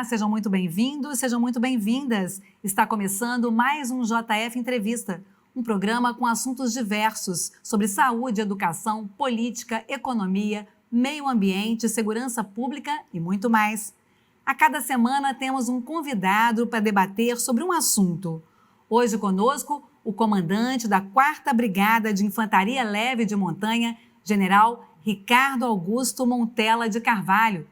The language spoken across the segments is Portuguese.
sejam muito bem-vindos, sejam muito bem-vindas. Está começando mais um JF Entrevista, um programa com assuntos diversos sobre saúde, educação, política, economia, meio ambiente, segurança pública e muito mais. A cada semana temos um convidado para debater sobre um assunto. Hoje conosco, o comandante da 4ª Brigada de Infantaria Leve de Montanha, General Ricardo Augusto Montella de Carvalho.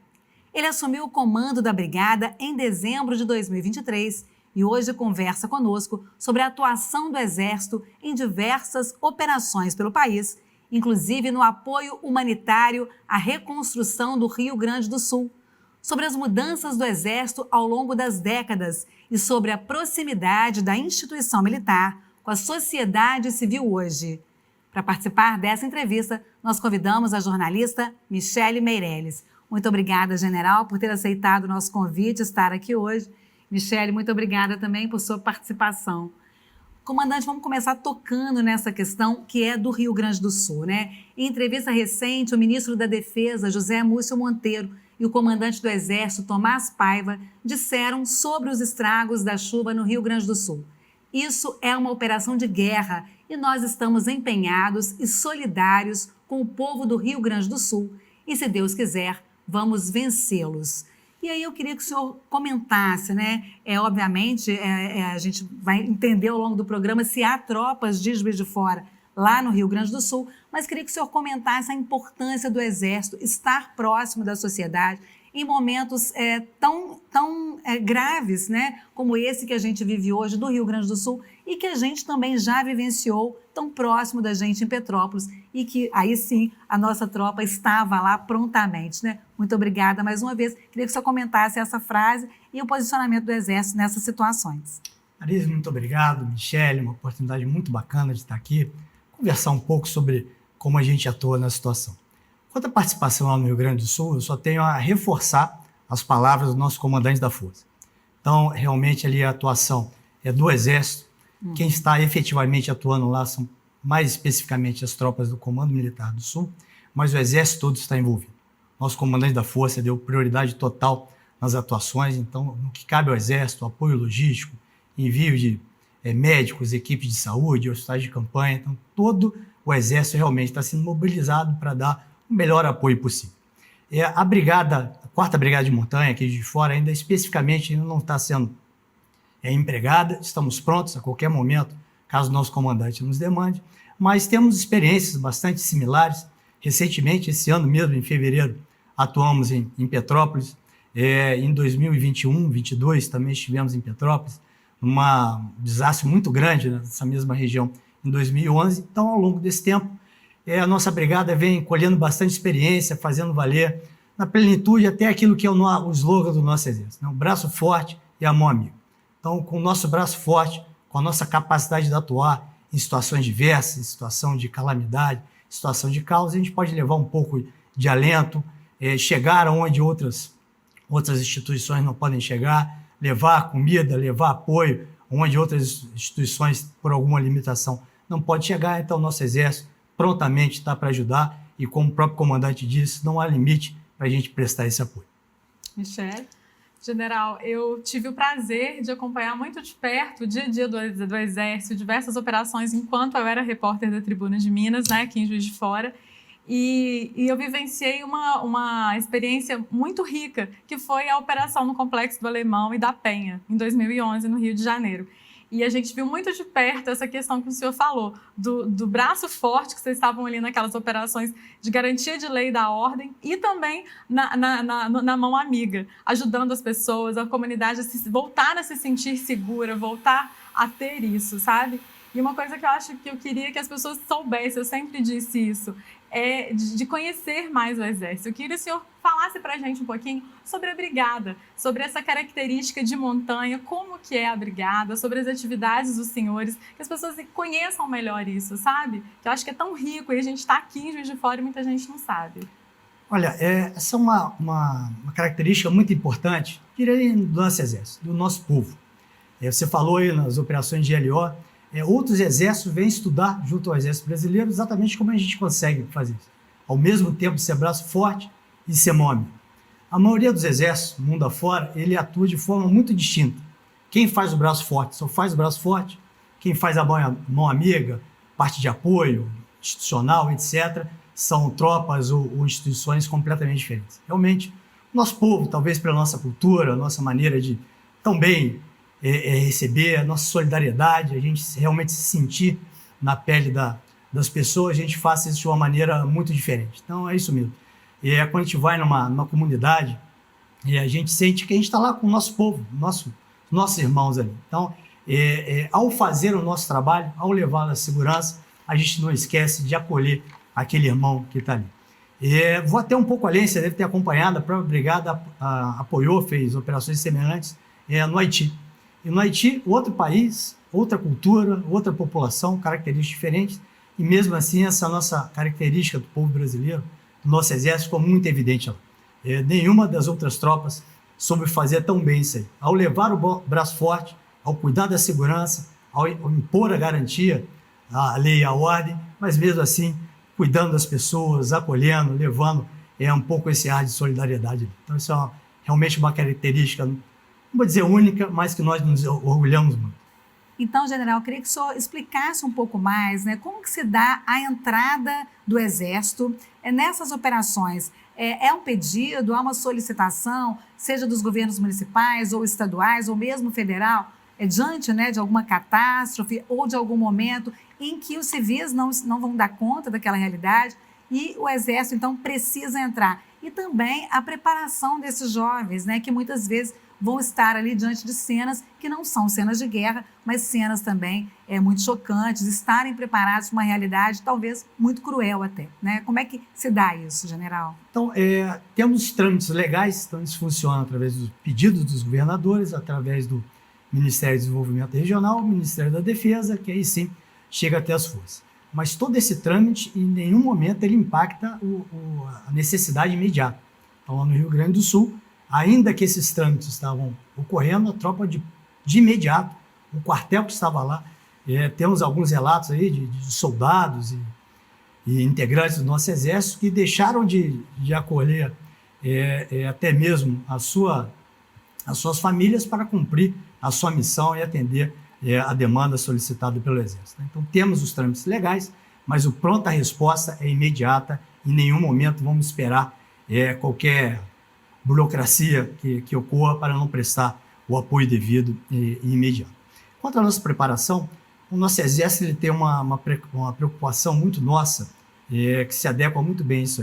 Ele assumiu o comando da brigada em dezembro de 2023 e hoje conversa conosco sobre a atuação do Exército em diversas operações pelo país, inclusive no apoio humanitário à reconstrução do Rio Grande do Sul, sobre as mudanças do Exército ao longo das décadas e sobre a proximidade da instituição militar com a sociedade civil hoje. Para participar dessa entrevista, nós convidamos a jornalista Michele Meirelles. Muito obrigada, General, por ter aceitado o nosso convite, estar aqui hoje. Michele, muito obrigada também por sua participação. Comandante, vamos começar tocando nessa questão que é do Rio Grande do Sul, né? Em entrevista recente, o ministro da Defesa, José Múcio Monteiro, e o comandante do Exército, Tomás Paiva, disseram sobre os estragos da chuva no Rio Grande do Sul. Isso é uma operação de guerra e nós estamos empenhados e solidários com o povo do Rio Grande do Sul e, se Deus quiser, vamos vencê-los. E aí eu queria que o senhor comentasse, né? Obviamente, a gente vai entender ao longo do programa se há tropas de Juiz de Fora lá no Rio Grande do Sul, mas queria que o senhor comentasse a importância do Exército estar próximo da sociedade em momentos tão graves, né, como esse que a gente vive hoje do Rio Grande do Sul e que a gente também já vivenciou tão próximo da gente em Petrópolis e que aí sim a nossa tropa estava lá prontamente, né? Muito obrigada mais uma vez. Queria que o senhor comentasse essa frase e o posicionamento do Exército nessas situações. Marisa, muito obrigado. Michele, uma oportunidade muito bacana de estar aqui, conversar um pouco sobre como a gente atua na situação. Quanto à participação lá no Rio Grande do Sul, eu só tenho a reforçar as palavras do nosso comandante da Força. Então, realmente, ali a atuação é do Exército. Quem está efetivamente atuando lá são, mais especificamente, as tropas do Comando Militar do Sul, mas o Exército todo está envolvido. Nosso comandante da Força deu prioridade total nas atuações, então, no que cabe ao Exército, apoio logístico, envio de médicos, equipes de saúde, hospitais de campanha, então, todo o Exército realmente está sendo mobilizado para dar o melhor apoio possível. A brigada, a 4ª Brigada de Montanha, aqui de fora, ainda especificamente não está sendo empregada, estamos prontos a qualquer momento, caso o nosso comandante nos demande, mas temos experiências bastante similares. Recentemente, esse ano mesmo, em fevereiro, atuamos em Petrópolis, em 2021, 2022 também estivemos em Petrópolis, um desastre muito grande nessa mesma região em 2011, então ao longo desse tempo, a nossa brigada vem colhendo bastante experiência, fazendo valer na plenitude até aquilo que é o slogan do nosso Exército, né? O braço forte e a mão amiga. Então, com o nosso braço forte, com a nossa capacidade de atuar em situações diversas, em situação de calamidade, situação de caos, a gente pode levar um pouco de alento, chegar onde outras instituições não podem chegar, levar comida, levar apoio, onde outras instituições, por alguma limitação, não podem chegar. Então, o nosso Exército prontamente está para ajudar e, como o próprio comandante disse, não há limite para a gente prestar esse apoio. Michele? General, eu tive o prazer de acompanhar muito de perto o dia a dia do Exército, diversas operações, enquanto eu era repórter da Tribuna de Minas, né, aqui em Juiz de Fora, e eu vivenciei uma experiência muito rica, que foi a operação no Complexo do Alemão e da Penha, em 2011, no Rio de Janeiro. E a gente viu muito de perto essa questão que o senhor falou, do braço forte que vocês estavam ali naquelas operações de garantia de lei e da ordem e também na mão amiga, ajudando as pessoas, a comunidade a voltar a se sentir segura, voltar a ter isso, sabe? E uma coisa que eu acho que eu queria que as pessoas soubessem, eu sempre disse isso, é de conhecer mais o Exército. Eu queria que o senhor falasse para a gente um pouquinho sobre a brigada, sobre essa característica de montanha, como que é a brigada, sobre as atividades dos senhores, que as pessoas conheçam melhor isso, sabe? Que eu acho que é tão rico e a gente está aqui em Juiz de Fora e muita gente não sabe. Olha, essa é uma característica muito importante, diria, do nosso Exército, do nosso povo. Você falou aí nas operações de LO, outros exércitos vêm estudar junto ao Exército Brasileiro exatamente como a gente consegue fazer isso. Ao mesmo tempo ser braço forte e ser mão amiga. A maioria dos exércitos, mundo afora, ele atua de forma muito distinta. Quem faz o braço forte só faz o braço forte, quem faz a mão amiga, parte de apoio, institucional, etc., são tropas ou instituições completamente diferentes. Realmente, nosso povo, talvez pela nossa cultura, nossa maneira de também receber, a nossa solidariedade, a gente realmente se sentir na pele das pessoas, a gente faça isso de uma maneira muito diferente. Então, é isso mesmo. Quando a gente vai numa comunidade, a gente sente que a gente está lá com o nosso povo, nossos irmãos ali. Então, ao fazer o nosso trabalho, ao levar a segurança, a gente não esquece de acolher aquele irmão que está ali. Vou até um pouco além, você deve ter acompanhado, a própria Brigada apoiou, fez operações semelhantes no Haiti. E no Haiti, outro país, outra cultura, outra população, características diferentes, e mesmo assim essa nossa característica do povo brasileiro, do nosso exército, ficou muito evidente lá. Nenhuma das outras tropas soube fazer tão bem isso aí. Ao levar o braço forte, ao cuidar da segurança, ao impor a garantia, a lei e a ordem, mas mesmo assim, cuidando das pessoas, acolhendo, levando um pouco esse ar de solidariedade. Então, isso é realmente uma característica, não vou dizer única, mas que nós nos orgulhamos muito. Então, general, eu queria que o senhor explicasse um pouco mais, né, como que se dá a entrada do Exército nessas operações. É um pedido, há uma solicitação, seja dos governos municipais ou estaduais ou mesmo federal, diante, né, de alguma catástrofe ou de algum momento em que os civis não vão dar conta daquela realidade e o Exército, então, precisa entrar. E também a preparação desses jovens, né, que muitas vezes vão estar ali diante de cenas que não são cenas de guerra, mas cenas também muito chocantes, estarem preparados para uma realidade talvez muito cruel até, né? Como é que se dá isso, general? Então, temos trâmites legais, então isso funciona através dos pedidos dos governadores, através do Ministério do Desenvolvimento Regional, Ministério da Defesa, que aí sim chega até as forças. Mas todo esse trâmite, em nenhum momento, ele impacta a necessidade imediata. Então, lá no Rio Grande do Sul, ainda que esses trâmites estavam ocorrendo, a tropa de imediato, o quartel que estava lá, temos alguns relatos aí de soldados e integrantes do nosso exército que deixaram de acolher até mesmo as suas famílias para cumprir a sua missão e atender a demanda solicitada pelo Exército. Então, temos os trâmites legais, mas o pronta resposta é imediata, em nenhum momento vamos esperar qualquer burocracia que ocorra para não prestar o apoio devido e imediato. Quanto à nossa preparação, o nosso Exército ele tem uma preocupação muito nossa, que se adequa muito bem a isso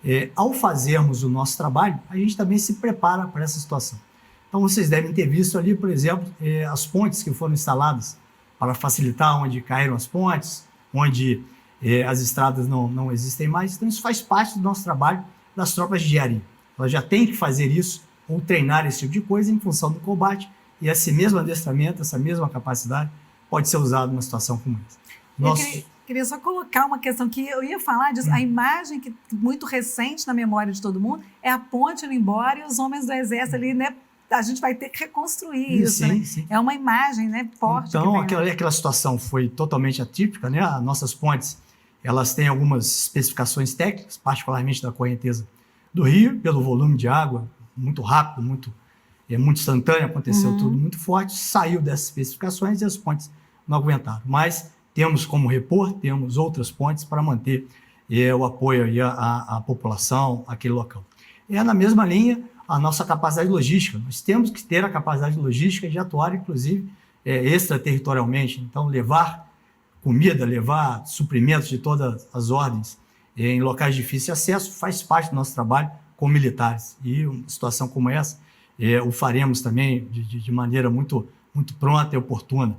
aí. Ao fazermos o nosso trabalho, a gente também se prepara para essa situação. Então, vocês devem ter visto ali, por exemplo, as pontes que foram instaladas para facilitar onde caíram as pontes, onde as estradas não existem mais. Então, isso faz parte do nosso trabalho das tropas de engenharia. Elas já têm que fazer isso ou treinar esse tipo de coisa em função do combate e esse mesmo adestramento, essa mesma capacidade pode ser usado numa situação como essa. Queria só colocar uma questão que eu ia falar disso. A imagem que muito recente na memória de todo mundo é a ponte indo embora e os homens do Exército ali, né? A gente vai ter que reconstruir isso, sim, né? Sim. É uma imagem, né, forte. Então, aquela situação foi totalmente atípica, né? As nossas pontes, elas têm algumas especificações técnicas, particularmente da correnteza do Rio, pelo volume de água, muito rápido, muito instantâneo, aconteceu tudo muito forte, saiu dessas especificações e as pontes não aguentaram. Mas temos como repor, temos outras pontes para manter o apoio à população, àquele local. Na mesma linha, a nossa capacidade logística. Nós temos que ter a capacidade logística de atuar, inclusive, extraterritorialmente. Então, levar comida, levar suprimentos de todas as ordens em locais de difícil acesso faz parte do nosso trabalho com militares. E uma situação como essa, o faremos também de maneira muito, muito pronta e oportuna.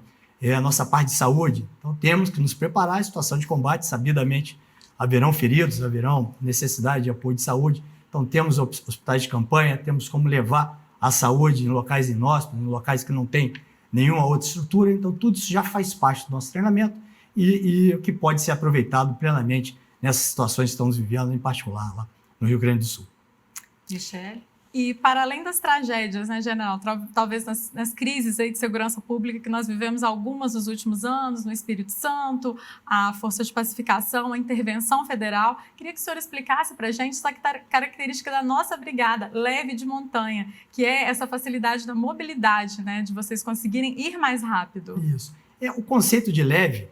A nossa parte de saúde. Então, temos que nos preparar. Em situação de combate, sabidamente, haverão feridos, haverão necessidade de apoio de saúde. Então, temos hospitais de campanha, temos como levar a saúde em locais inóspitos, em locais que não tem nenhuma outra estrutura. Então, tudo isso já faz parte do nosso treinamento e o que pode ser aproveitado plenamente nessas situações que estamos vivendo, em particular lá no Rio Grande do Sul. Michele? E para além das tragédias, né, general, talvez nas crises aí de segurança pública que nós vivemos algumas nos últimos anos, no Espírito Santo, a Força de Pacificação, a intervenção federal, queria que o senhor explicasse para a gente essa característica da nossa brigada leve de montanha, que é essa facilidade da mobilidade, né, de vocês conseguirem ir mais rápido. Isso. O conceito de leve,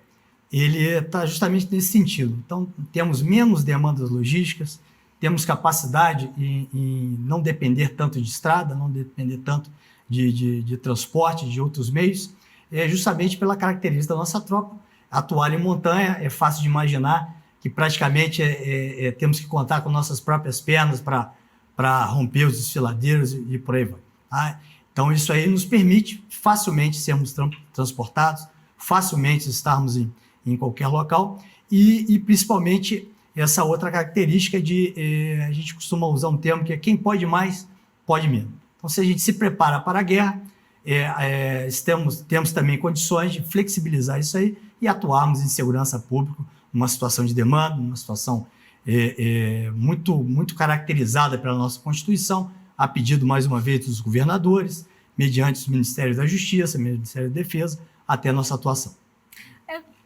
ele está justamente nesse sentido. Então, temos menos demandas logísticas, temos capacidade em não depender tanto de estrada, não depender tanto de transporte, de outros meios, justamente pela característica da nossa tropa. Atuar em montanha, é fácil de imaginar que praticamente temos que contar com nossas próprias pernas para romper os desfiladeiros e por aí vai. Tá? Então, isso aí nos permite facilmente sermos transportados, facilmente estarmos em qualquer local e principalmente essa outra característica a gente costuma usar um termo que é quem pode mais, pode menos. Então, se a gente se prepara para a guerra, temos também condições de flexibilizar isso aí e atuarmos em segurança pública, numa situação de demanda, numa situação muito caracterizada pela nossa Constituição, a pedido, mais uma vez, dos governadores, mediante os Ministérios da Justiça, Ministério da Defesa, até a nossa atuação.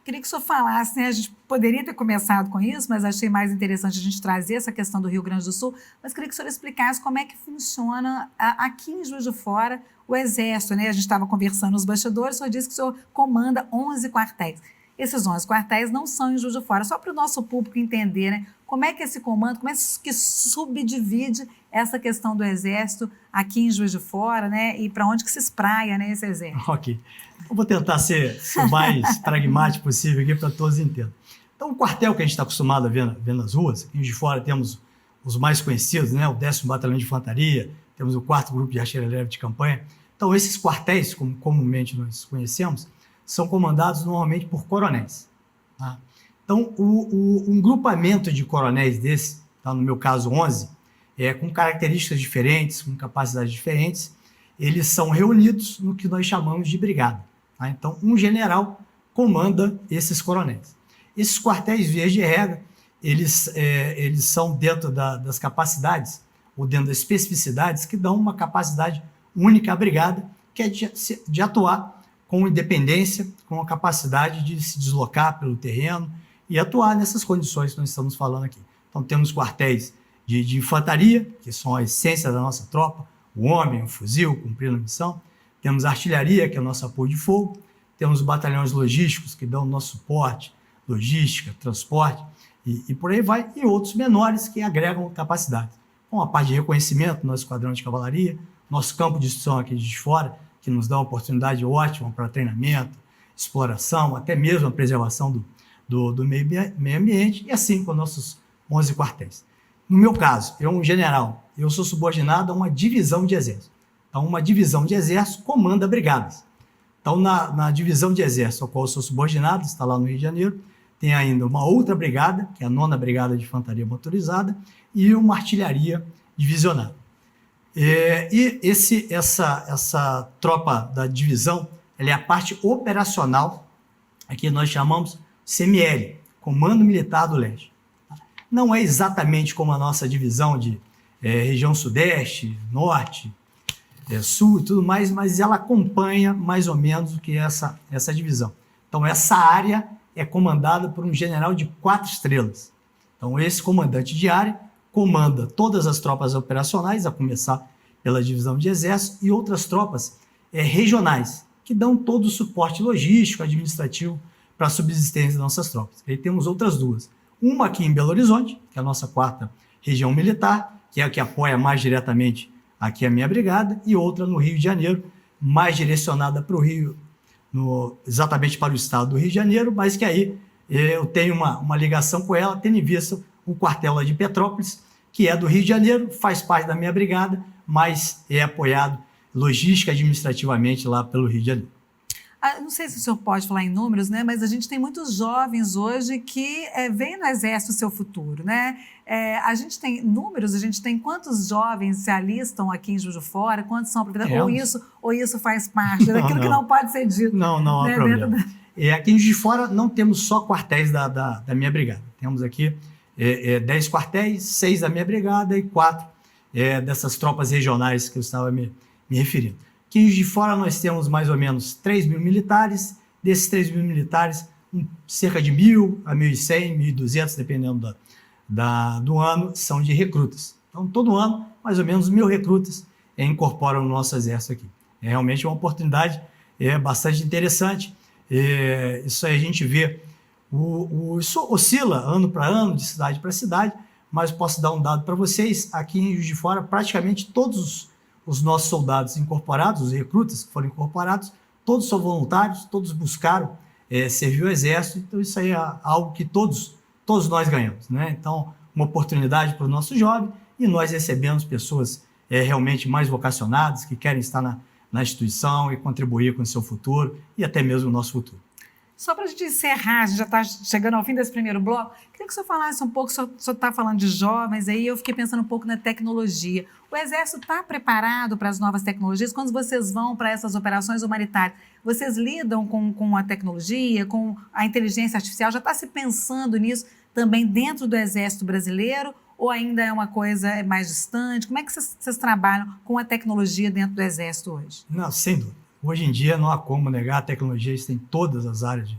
Queria que o senhor falasse, né? A gente poderia ter começado com isso, mas achei mais interessante a gente trazer essa questão do Rio Grande do Sul, mas queria que o senhor explicasse como é que funciona aqui em Juiz de Fora o Exército, né? A gente estava conversando nos bastidores, o senhor disse que o senhor comanda 11 quartéis. Esses 11 quartéis não são em Juiz de Fora, só para o nosso público entender, né? Como é que esse comando, como é que subdivide essa questão do Exército aqui em Juiz de Fora, né? E para onde que se espraia, né, esse Exército? Ok. Eu vou tentar ser o mais pragmático possível aqui para todos entendam. Então, o quartel que a gente está acostumado a ver nas ruas, aqui em Juiz de Fora temos os mais conhecidos, né? O 10º Batalhão de Infantaria, temos o 4º Grupo de Artilharia Leve de Campanha. Então, esses quartéis, como comumente nós conhecemos, são comandados normalmente por coronéis. Tá? Então, um grupamento de coronéis desse, tá? No meu caso 11, com características diferentes, com capacidades diferentes, eles são reunidos no que nós chamamos de brigada. Tá? Então, um general comanda esses coronéis. Esses quartéis, via de regra, eles são dentro das capacidades, ou dentro das especificidades, que dão uma capacidade única à brigada, que é de atuar com independência, com a capacidade de se deslocar pelo terreno e atuar nessas condições que nós estamos falando aqui. Então, temos quartéis de infantaria, que são a essência da nossa tropa, o homem, o fuzil, cumprindo a missão. Temos a artilharia, que é o nosso apoio de fogo. Temos batalhões logísticos, que dão o nosso suporte, logística, transporte, e por aí vai. E outros menores, que agregam capacidade. Com a parte de reconhecimento, nosso esquadrão de cavalaria, nosso campo de instrução aqui de fora, que nos dá uma oportunidade ótima para treinamento, exploração, até mesmo a preservação do meio ambiente, e assim com nossos 11 quartéis. No meu caso, eu, um general, eu sou subordinado a uma divisão de exército. Então, uma divisão de exército comanda brigadas. Então, na divisão de exército, ao qual eu sou subordinado, está lá no Rio de Janeiro, tem ainda uma outra brigada, que é a 9ª Brigada de Infantaria Motorizada, e uma artilharia divisionada. Essa tropa da divisão, ela é a parte operacional, aqui nós chamamos CML, Comando Militar do Leste. Não é exatamente como a nossa divisão de região sudeste, norte, sul e tudo mais, mas ela acompanha mais ou menos o que é essa divisão. Então, essa área é comandada por um general de 4 estrelas. Então, esse comandante de área comanda todas as tropas operacionais, a começar pela divisão de exército, e outras tropas regionais, que dão todo o suporte logístico, administrativo, para a subsistência das nossas tropas. Aí temos outras duas. Uma aqui em Belo Horizonte, que é a nossa 4ª Região Militar, que é a que apoia mais diretamente aqui a minha brigada, e outra no Rio de Janeiro, mais direcionada para o Rio, exatamente para o estado do Rio de Janeiro, mas que aí eu tenho uma ligação com ela, tendo em vista o quartel lá de Petrópolis, que é do Rio de Janeiro, faz parte da minha brigada, mas é apoiado logística administrativamente lá pelo Rio de Janeiro. Não sei se o senhor pode falar em números, né? Mas a gente tem muitos jovens hoje que veem no Exército o seu futuro, né? A gente tem números, a gente tem quantos jovens se alistam aqui em Juiz de Fora, quantos são aproveitados, ou isso faz parte daquilo que não pode ser dito. Não há problema. Aqui em Juiz de Fora não temos só quartéis da minha brigada. Temos aqui 10 quartéis, 6 da minha brigada e 4 dessas tropas regionais que eu estava me referindo. Aqui em Juiz de Fora nós temos mais ou menos 3 mil militares. Desses 3 mil militares, cerca de 1.000 a 1.100, 1.200, dependendo do ano, são de recrutas. Então, todo ano, mais ou menos 1.000 recrutas incorporam o nosso exército aqui. É realmente uma oportunidade bastante interessante. Isso aí a gente vê, isso oscila ano para ano, de cidade para cidade, mas posso dar um dado para vocês. Aqui em Juiz de Fora, praticamente todos os nossos soldados incorporados, os recrutas que foram incorporados, todos são voluntários, todos buscaram servir o exército. Então, isso aí é algo que todos nós ganhamos, né? Então, uma oportunidade para o nosso jovem, e nós recebemos pessoas realmente mais vocacionadas, que querem estar na instituição e contribuir com o seu futuro e até mesmo o nosso futuro. Só para a gente encerrar, a gente já está chegando ao fim desse primeiro bloco, queria que o senhor falasse um pouco, o senhor está falando de jovens, aí eu fiquei pensando um pouco na tecnologia. O Exército está preparado para as novas tecnologias? Quando vocês vão para essas operações humanitárias, vocês lidam com a tecnologia, com a inteligência artificial? Já está se pensando nisso também dentro do Exército brasileiro? Ou ainda é uma coisa mais distante? Como é que vocês trabalham com a tecnologia dentro do Exército hoje? Não, sem dúvida. Hoje em dia não há como negar, a tecnologia tem todas as áreas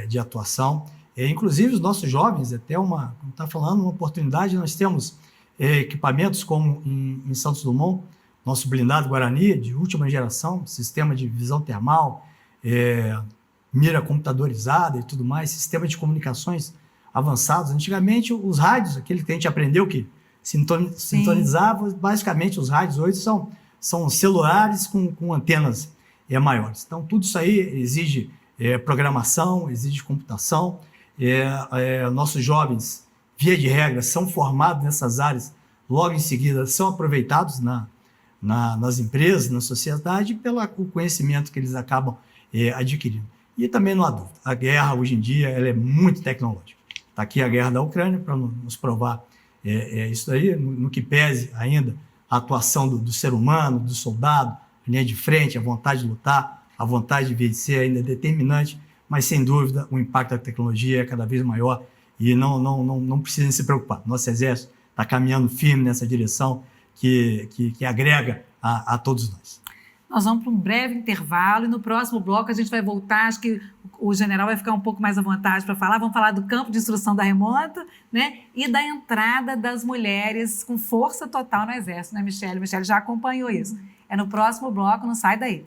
de atuação. Inclusive os nossos jovens, até como está falando, uma oportunidade, nós temos equipamentos como em Santos Dumont, nosso blindado Guarani, de última geração, sistema de visão termal, mira computadorizada e tudo mais, sistema de comunicações avançados. Antigamente, os rádios, aquele que a gente aprendeu que sintonizava, basicamente os rádios hoje são celulares com antenas maiores. Então, tudo isso aí exige programação, exige computação. Nossos jovens, via de regra, são formados nessas áreas, logo em seguida são aproveitados nas empresas, na sociedade, pelo conhecimento que eles acabam adquirindo. E também não há dúvida, a guerra hoje em dia ela é muito tecnológica. Está aqui a guerra da Ucrânia para nos provar isso aí, no que pese ainda a atuação do ser humano, do soldado, a linha de frente, a vontade de lutar, a vontade de vencer ainda é determinante, mas sem dúvida o impacto da tecnologia é cada vez maior e não precisa se preocupar. Nosso exército está caminhando firme nessa direção que agrega a todos nós. Nós vamos para um breve intervalo e no próximo bloco a gente vai voltar, acho que o general vai ficar um pouco mais à vontade para falar, vamos falar do campo de instrução da remota, né? E da entrada das mulheres com força total no Exército, né, Michele? Michele já acompanhou isso. É no próximo bloco, não sai daí.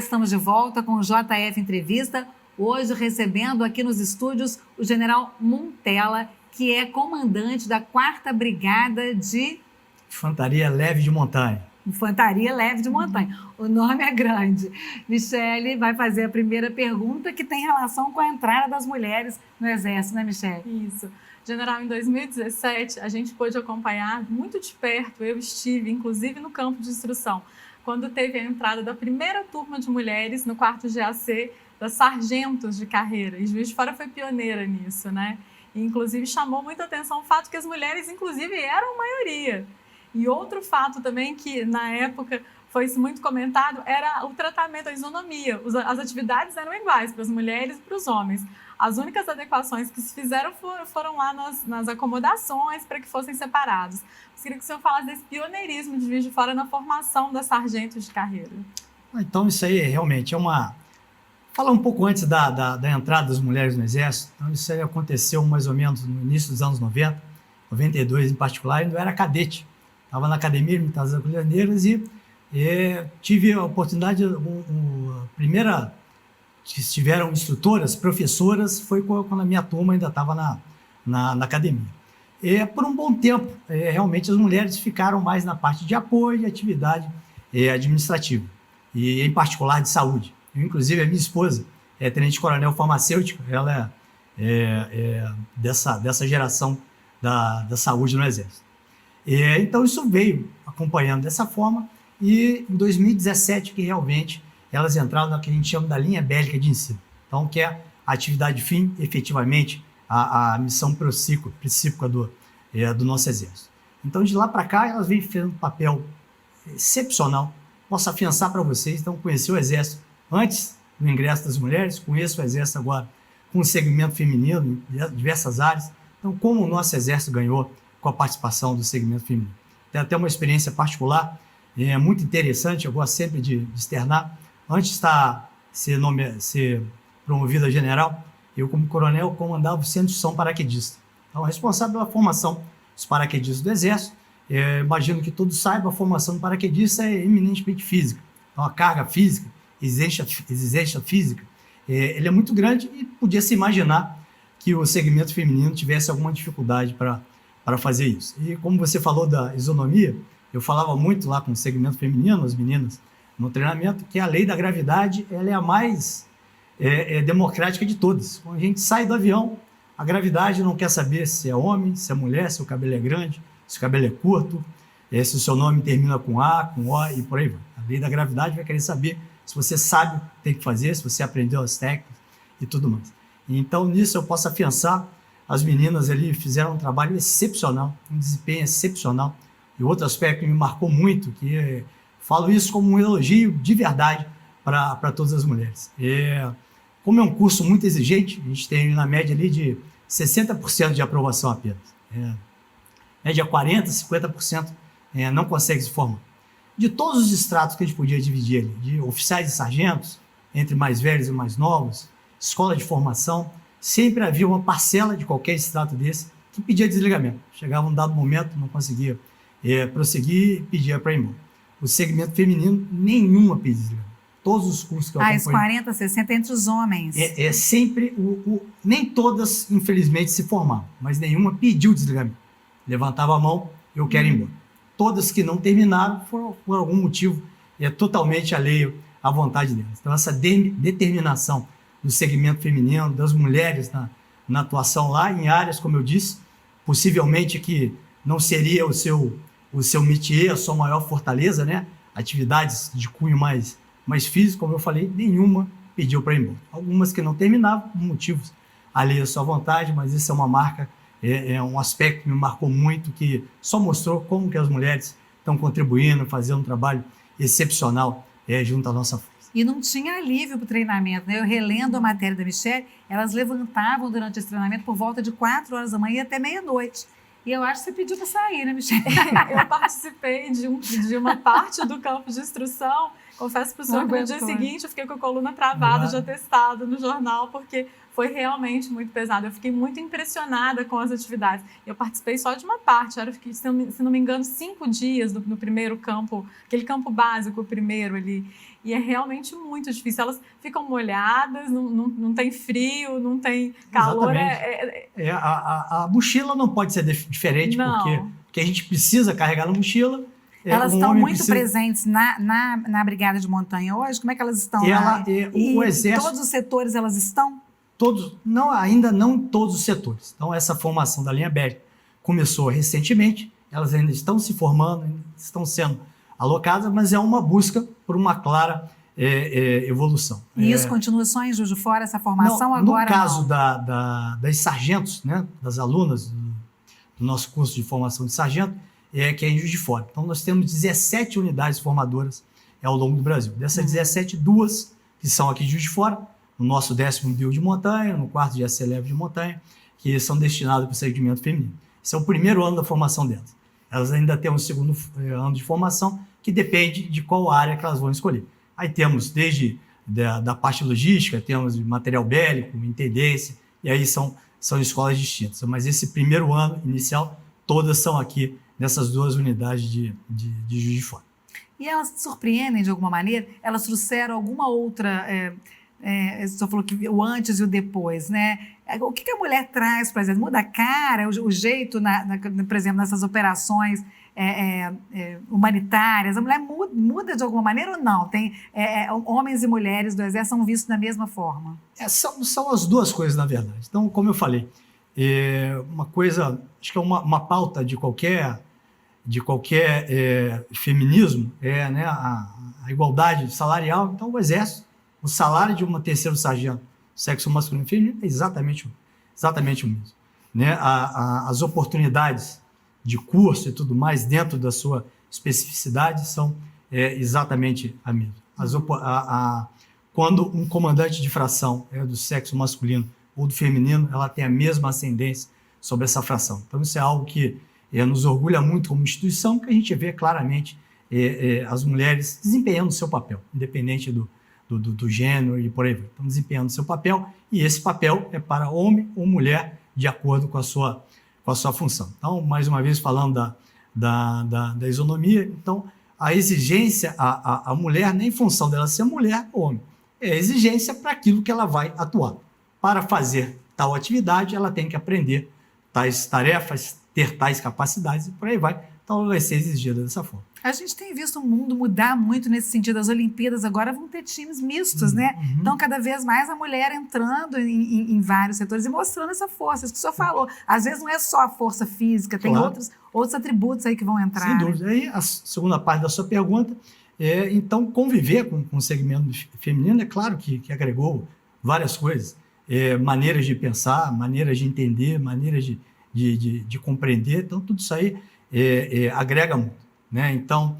estamos de volta com o JF Entrevista, hoje recebendo aqui nos estúdios o general Montella, que é comandante da 4ª Brigada de Infantaria Leve de Montanha. Infantaria Leve de Montanha. O nome é grande. Michele vai fazer a primeira pergunta, que tem relação com a entrada das mulheres no Exército, né, Michele? Isso. General, em 2017, a gente pôde acompanhar muito de perto, eu estive, inclusive, no campo de instrução, quando teve a entrada da primeira turma de mulheres no 4º GAC, das sargentos de carreira. E Juiz de Fora foi pioneira nisso, né? E, inclusive, chamou muita atenção o fato que as mulheres, inclusive, eram a maioria. E outro fato também que, na época, foi muito comentado, era o tratamento, a isonomia. As atividades eram iguais para as mulheres e para os homens. As únicas adequações que se fizeram foram lá nas acomodações para que fossem separados. Eu queria que o senhor falasse desse pioneirismo de Juiz de Fora na formação das sargentos de carreira. Então, isso aí realmente é uma... Falar um pouco antes da entrada das mulheres no Exército. Então, isso aí aconteceu mais ou menos no início dos anos 90, 92 em particular, ainda eu era cadete. Estava na Academia Militar das Colherneiras e tive a oportunidade, primeira que tiveram instrutoras, professoras, foi quando a minha turma ainda estava na academia. Por um bom tempo, realmente as mulheres ficaram mais na parte de apoio e atividade administrativa, e em particular de saúde. Eu, inclusive, a minha esposa é tenente-coronel farmacêutico, ela é dessa geração da saúde no Exército. Então, isso veio acompanhando dessa forma, e em 2017 que realmente elas entraram na que a gente chama da linha bélica de ensino. Então, que é a atividade fim, efetivamente, a missão precípica do nosso Exército. Então, de lá para cá, elas vêm fazendo um papel excepcional. Posso afiançar para vocês, então, conhecer o Exército antes do ingresso das mulheres, conheço o Exército agora com o segmento feminino, em diversas áreas. Então, como o nosso Exército ganhou com a participação do segmento feminino. Tem até uma experiência particular, muito interessante, eu gosto sempre de externar. Antes de ser promovido a general, eu, como coronel, comandava o Centro de Instrução Paraquedista. Então, responsável pela formação dos paraquedistas do Exército. Imagino que todos saibam, a formação do paraquedista é eminentemente física. Então, a carga física, exigência física, ele é muito grande e podia-se imaginar que o segmento feminino tivesse alguma dificuldade para fazer isso. E como você falou da isonomia, eu falava muito lá com o segmento feminino, as meninas, no treinamento, que a lei da gravidade ela é a mais democrática de todas. Quando a gente sai do avião, a gravidade não quer saber se é homem, se é mulher, se o cabelo é grande, se o cabelo é curto, se o seu nome termina com A, com O e por aí vai. A lei da gravidade vai querer saber se você sabe o que tem que fazer, se você aprendeu as técnicas e tudo mais. Então, nisso eu posso afiançar. As meninas ali fizeram um trabalho excepcional, um desempenho excepcional. E outro aspecto que me marcou muito, que falo isso como um elogio de verdade para todas as mulheres. Como é um curso muito exigente, a gente tem na média ali de 60% de aprovação apenas. Média 40%, 50% não consegue se formar. De todos os estratos que a gente podia dividir ali, de oficiais e sargentos, entre mais velhos e mais novos, escola de formação, sempre havia uma parcela de qualquer estrato desse que pedia desligamento. Chegava um dado momento, não conseguia prosseguir e pedia para ir embora. O segmento feminino, nenhuma pedia desligamento. Todos os cursos que eu acompanhei... Os 40, 60 entre os homens. Sempre... nem todas, infelizmente, se formavam, mas nenhuma pediu desligamento. Levantava a mão, eu quero ir embora. Todas que não terminaram foram por algum motivo totalmente alheio à vontade delas. Então, essa determinação do segmento feminino, das mulheres na atuação lá, em áreas, como eu disse, possivelmente que não seria o seu métier, a sua maior fortaleza, né? Atividades de cunho mais físico, como eu falei, nenhuma pediu para ir embora. Algumas que não terminavam, por motivos alheios à sua vontade, mas isso é uma marca, um aspecto que me marcou muito, que só mostrou como que as mulheres estão contribuindo, fazendo um trabalho excepcional junto à nossa força. E não tinha alívio para o treinamento, né? Eu relendo a matéria da Michele, elas levantavam durante esse treinamento por volta de 4 horas da manhã até meia-noite. E eu acho que você pediu para sair, né, Michele? Eu participei de uma parte do campo de instrução. Confesso para o senhor que no dia seguinte eu fiquei com a coluna travada de atestado no jornal, porque foi realmente muito pesado. Eu fiquei muito impressionada com as atividades. Eu participei só de uma parte, eu fiquei, se não me engano, 5 dias no primeiro campo, aquele campo básico, o primeiro ali. E é realmente muito difícil. Elas ficam molhadas, não tem frio, não tem calor. A mochila não pode ser diferente, porque a gente precisa carregar na mochila. Elas estão muito presentes na Brigada de Montanha hoje? Como é que elas estão lá? O Exército, todos os setores elas estão? Ainda não todos os setores. Então, essa formação da linha bélica começou recentemente, elas ainda estão se formando, ainda estão sendo alocadas, mas é uma busca por uma clara evolução. E isso continua só em Juiz de Fora, essa formação? Agora no caso das sargentos, né, das alunas do nosso curso de formação de sargento, que é em Juiz de Fora. Então, nós temos 17 unidades formadoras ao longo do Brasil. Dessas 17, 2 que são aqui de Juiz de Fora, no nosso 10º BIO de montanha, no 4º GAC Leve de montanha, que são destinadas para o segmento feminino. Esse é o primeiro ano da formação delas. Elas ainda têm um segundo ano de formação, que depende de qual área que elas vão escolher. Aí temos desde da parte logística, temos material bélico, intendência, e aí são escolas distintas. Mas esse primeiro ano inicial, todas são aqui nessas 2 unidades de Juiz de Fora. E elas te surpreendem de alguma maneira? Elas trouxeram alguma outra... Você falou que o antes e o depois, né? O que a mulher traz, por exemplo? Muda a cara, o jeito, por exemplo, nessas operações humanitárias? A mulher muda de alguma maneira ou não? Homens e mulheres do Exército são vistos da mesma forma? São as 2 coisas, na verdade. Então, como eu falei, uma coisa, acho que é uma pauta de qualquer feminismo, né, a igualdade salarial. Então, o Exército, o salário de uma terceiro sargento, sexo masculino e feminino, é exatamente o mesmo. Né? As oportunidades de curso e tudo mais dentro da sua especificidade são exatamente a mesma. Quando um comandante de fração é do sexo masculino ou do feminino, ela tem a mesma ascendência sobre essa fração. Então, isso é algo que nos orgulha muito como instituição, que a gente vê claramente as mulheres desempenhando o seu papel, independente do gênero e por aí vai. Estão desempenhando o seu papel, e esse papel é para homem ou mulher, de acordo com a sua função. Então, mais uma vez, falando da isonomia, então, a exigência, a mulher, nem em função dela ser mulher ou homem, é a exigência para aquilo que ela vai atuar. Para fazer tal atividade, ela tem que aprender tais tarefas, ter tais capacidades e por aí vai. Então, ela vai ser exigida dessa forma. A gente tem visto o mundo mudar muito nesse sentido. As Olimpíadas agora vão ter times mistos, né? Então, cada vez mais a mulher entrando em vários setores e mostrando essa força. Isso que o senhor falou. Às vezes não é só a força física, tem outros atributos aí que vão entrar. Sem dúvida. Aí, a segunda parte da sua pergunta então, conviver com o segmento feminino, é claro que agregou várias coisas. Maneiras de pensar, maneiras de entender, maneiras de compreender. Então, tudo isso aí agrega muito. Né? Então,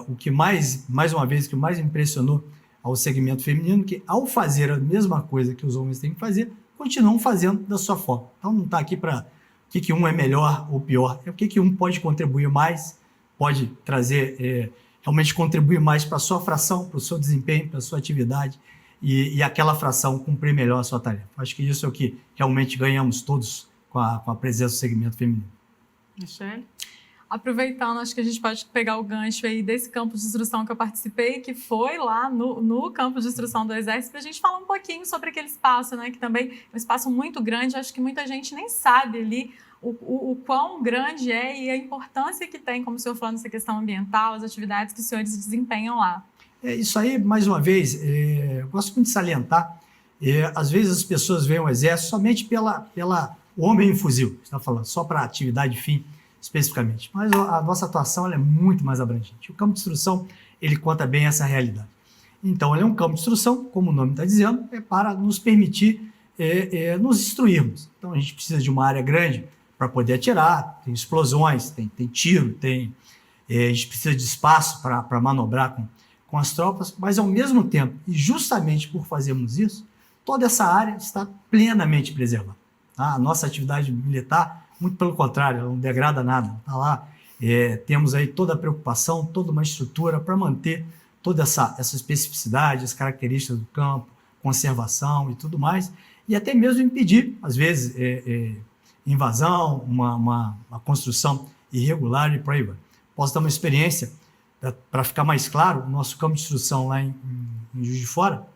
o que mais uma vez, o que mais impressionou ao segmento feminino, que ao fazer a mesma coisa que os homens têm que fazer, continuam fazendo da sua forma. Então, não está aqui para o que um é melhor ou pior, é o que um pode contribuir mais, pode trazer, realmente contribuir mais para a sua fração, para o seu desempenho, para a sua atividade, e aquela fração cumprir melhor a sua tarefa. Acho que isso é o que realmente ganhamos todos com a presença do segmento feminino. Michele? Aproveitando, acho que a gente pode pegar o gancho aí desse campo de instrução que eu participei, que foi lá no campo de instrução do Exército, para a gente falar um pouquinho sobre aquele espaço, né, que também é um espaço muito grande. Acho que muita gente nem sabe ali o quão grande é e a importância que tem, como o senhor falou, nessa questão ambiental, as atividades que os senhores desempenham lá. Isso aí, mais uma vez, eu gosto muito de salientar, às vezes as pessoas veem o Exército somente pela homem em fuzil, está falando, só para atividade fim, especificamente. Mas a nossa atuação ela é muito mais abrangente. O campo de instrução, ele conta bem essa realidade. Então, ele é um campo de instrução, como o nome está dizendo, para nos permitir nos instruirmos. Então, a gente precisa de uma área grande para poder atirar, tem explosões, tem tiro, a gente precisa de espaço para manobrar com as tropas, mas ao mesmo tempo, e justamente por fazermos isso, toda essa área está plenamente preservada. Tá? A nossa atividade militar, muito pelo contrário, ela não degrada nada. Tá lá, temos aí toda a preocupação, toda uma estrutura para manter toda essa especificidade, as características do campo, conservação e tudo mais. e até mesmo impedir, às vezes, invasão, uma construção irregular e por aí vai. Posso dar uma experiência, para ficar mais claro, o nosso campo de instrução lá em Juiz de Fora,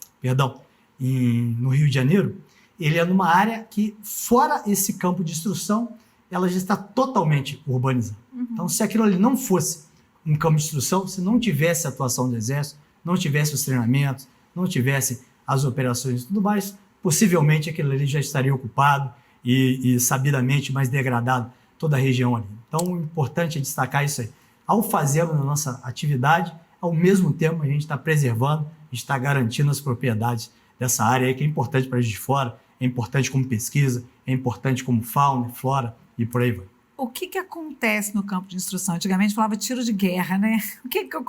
no Rio de Janeiro, ele é numa área que, fora esse campo de instrução, ela já está totalmente urbanizada. Então, se aquilo ali não fosse um campo de instrução, se não tivesse a atuação do Exército, não tivesse os treinamentos, não tivesse as operações e tudo mais, possivelmente aquilo ali já estaria ocupado e sabidamente mais degradado toda a região ali. Então, o importante é destacar isso aí. Ao fazermos a nossa atividade, ao mesmo tempo a gente está preservando, a gente está garantindo as propriedades dessa área aí, que é importante para a gente de fora, é importante como pesquisa, é importante como fauna, flora e por aí vai. O que acontece no campo de instrução? Antigamente falava tiro de guerra, né?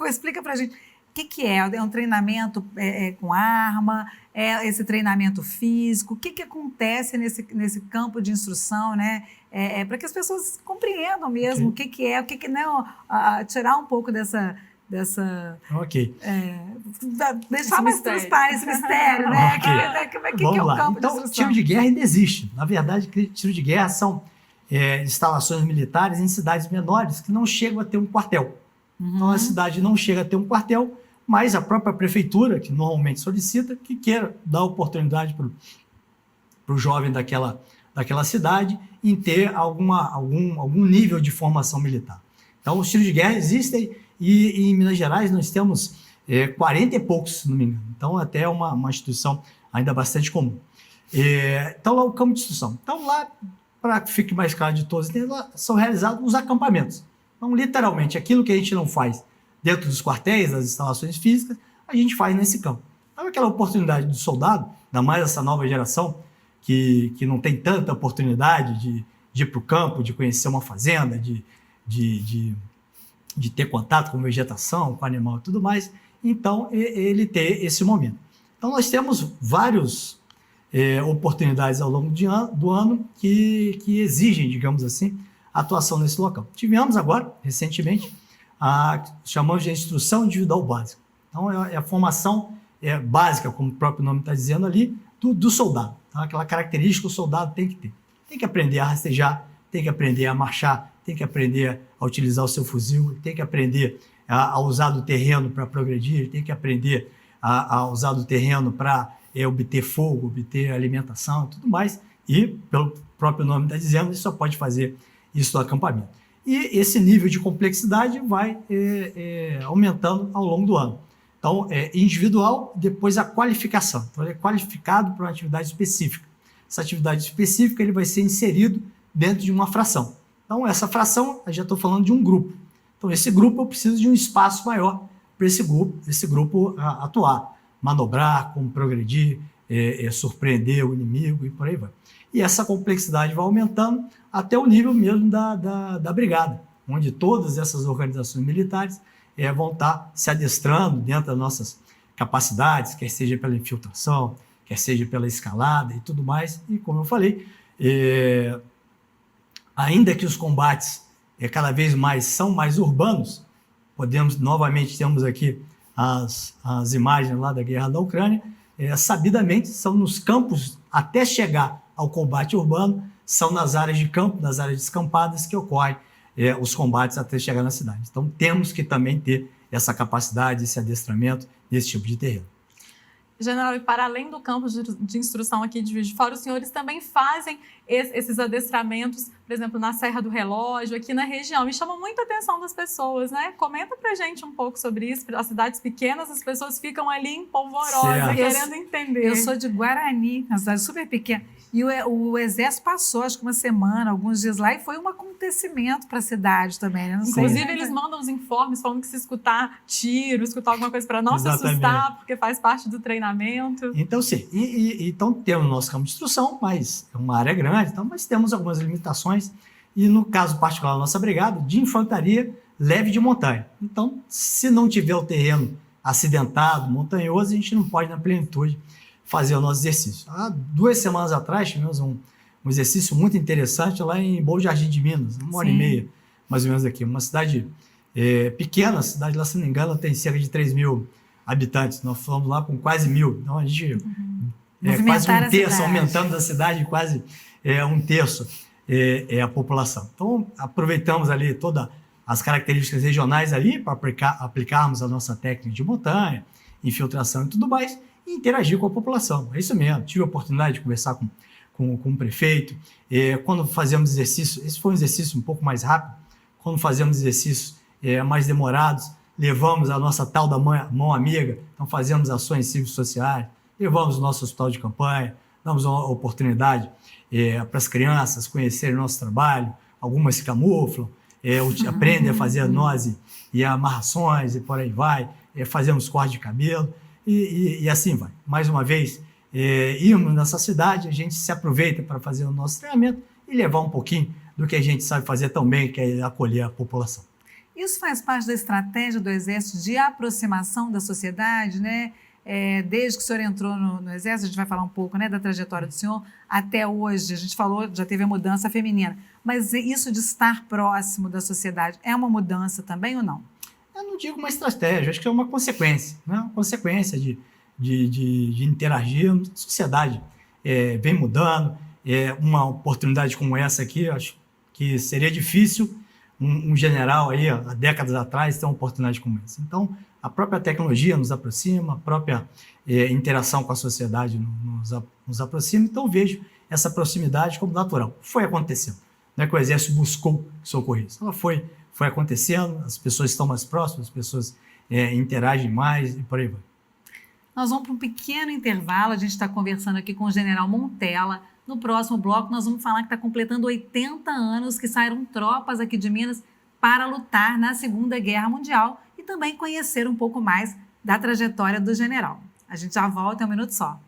Explica para a gente. O que é? É um treinamento com arma? É esse treinamento físico? O que acontece nesse campo de instrução, né? Para que as pessoas compreendam mesmo o que é, não, tirar um pouco dessa Ok. Deixar mais transparente esse mistério, né? Okay. O que é o campo de instrução? Então, tiro de guerra ainda existe. Na verdade, tiro de guerra são instalações militares em cidades menores que não chegam a ter um quartel. Então, a cidade não chega a ter um quartel, mas a própria prefeitura, que normalmente solicita, que queira dar oportunidade para o jovem daquela cidade em ter algum nível de formação militar. Então, os tiros de guerra existem e em Minas Gerais nós temos 40 e poucos, se não me engano. Então, até é uma instituição ainda bastante comum. Então, lá o campo de instrução. Então, lá, para que fique mais claro de todos, são realizados os acampamentos. Então, literalmente, aquilo que a gente não faz dentro dos quartéis, das instalações físicas, a gente faz nesse campo. Então, aquela oportunidade do soldado, ainda mais essa nova geração, que não tem tanta oportunidade de ir para o campo, de conhecer uma fazenda, de ter contato com vegetação, com animal e tudo mais, então ele tem esse momento. Então, nós temos várias oportunidades ao longo do ano que exigem, digamos assim, a atuação nesse local. Tivemos agora, recentemente, chamamos de instrução individual básica. Então, é a formação básica, como o próprio nome está dizendo ali, do soldado. Então, aquela característica que o soldado tem que ter. Tem que aprender a rastejar, tem que aprender a marchar, tem que aprender a utilizar o seu fuzil, tem que aprender a usar do terreno para progredir, tem que aprender a usar do terreno para obter fogo, obter alimentação e tudo mais. E, pelo próprio nome está dizendo, ele só pode fazer isso no acampamento. E esse nível de complexidade vai aumentando ao longo do ano. Então, individual, depois a qualificação. Então, ele é qualificado para uma atividade específica. Essa atividade específica ele vai ser inserido dentro de uma fração. Então, essa fração, eu já estou falando de um grupo. Então, esse grupo eu preciso de um espaço maior para esse grupo atuar, manobrar, como progredir, surpreender o inimigo e por aí vai. E essa complexidade vai aumentando até o nível mesmo da brigada, onde todas essas organizações militares vão estar se adestrando dentro das nossas capacidades, quer seja pela infiltração, quer seja pela escalada e tudo mais. E como eu falei, ainda que os combates cada vez mais são mais urbanos, temos aqui as imagens lá da guerra da Ucrânia, sabidamente são nos campos, até chegar ao combate urbano, são nas áreas de campo, nas áreas descampadas que ocorrem os combates até chegar na cidade. Então temos que também ter essa capacidade, esse adestramento nesse tipo de terreno. General, e para além do campo de instrução aqui de Juiz de Fora, os senhores também fazem esses adestramentos, por exemplo, na Serra do Relógio, aqui na região. Me chama muita atenção das pessoas, né? Comenta pra gente um pouco sobre isso. As cidades pequenas, as pessoas ficam ali em polvorosa, querendo entender. Eu sou de Guarani, uma cidade super pequena. E o Exército passou, acho que uma semana, alguns dias lá, e foi um acontecimento para a cidade também. Né? Inclusive, eles mandam os informes falando que se escutar tiro, escutar alguma coisa para não se assustar, porque faz parte do treinamento. Então, sim. Então, temos o nosso campo de instrução, mas é uma área grande, então, mas temos algumas limitações. E, no caso particular da nossa brigada, de infantaria leve de montanha. Então, se não tiver o terreno acidentado, montanhoso, a gente não pode, na plenitude, fazer o nosso exercício. Há 2 semanas atrás, tivemos um exercício muito interessante lá em Bom Jardim de Minas, 1h30, mais ou menos aqui. Uma cidade pequena, a cidade lá, se não me engano, tem cerca de 3 mil habitantes. Nós fomos lá com quase 1.000. Então, a gente quase Movimentar um terço, a cidade. aumentamos a cidade quase um terço a população. Então, aproveitamos ali todas as características regionais ali para aplicarmos a nossa técnica de montanha, infiltração e tudo mais, e interagir com a população. É isso mesmo. Tive a oportunidade de conversar com o prefeito. Quando fazemos exercício, esse foi um exercício um pouco mais rápido, quando fazemos exercícios mais demorados, levamos a nossa tal da mão amiga, então fazemos ações cívico-sociais, levamos o nosso hospital de campanha, damos uma oportunidade para as crianças conhecerem o nosso trabalho, algumas se camuflam, aprendem a fazer a nose e amarrações e por aí vai, fazemos corte de cabelo e assim vai. Mais uma vez, irmos nessa cidade, a gente se aproveita para fazer o nosso treinamento e levar um pouquinho do que a gente sabe fazer tão bem, que é acolher a população. Isso faz parte da estratégia do Exército de aproximação da sociedade, né? Desde que o senhor entrou no Exército, a gente vai falar um pouco, né, da trajetória do senhor, até hoje, a gente falou, já teve a mudança feminina, mas isso de estar próximo da sociedade é uma mudança também ou não? Eu não digo uma estratégia, acho que é uma consequência, né? Uma consequência de interagir. A sociedade vem mudando, uma oportunidade como essa aqui, acho que seria difícil um general aí, há décadas atrás, ter uma oportunidade como essa. Então, a própria tecnologia nos aproxima, a própria interação com a sociedade nos aproxima, então vejo essa proximidade como natural. Foi acontecendo, não é que o Exército buscou que isso ocorresse, ela foi acontecendo, as pessoas estão mais próximas, as pessoas interagem mais e por aí vai. Nós vamos para um pequeno intervalo, a gente está conversando aqui com o general Montella. No próximo bloco, nós vamos falar que está completando 80 anos que saíram tropas aqui de Minas para lutar na Segunda Guerra Mundial e também conhecer um pouco mais da trajetória do general. A gente já volta em um minuto só.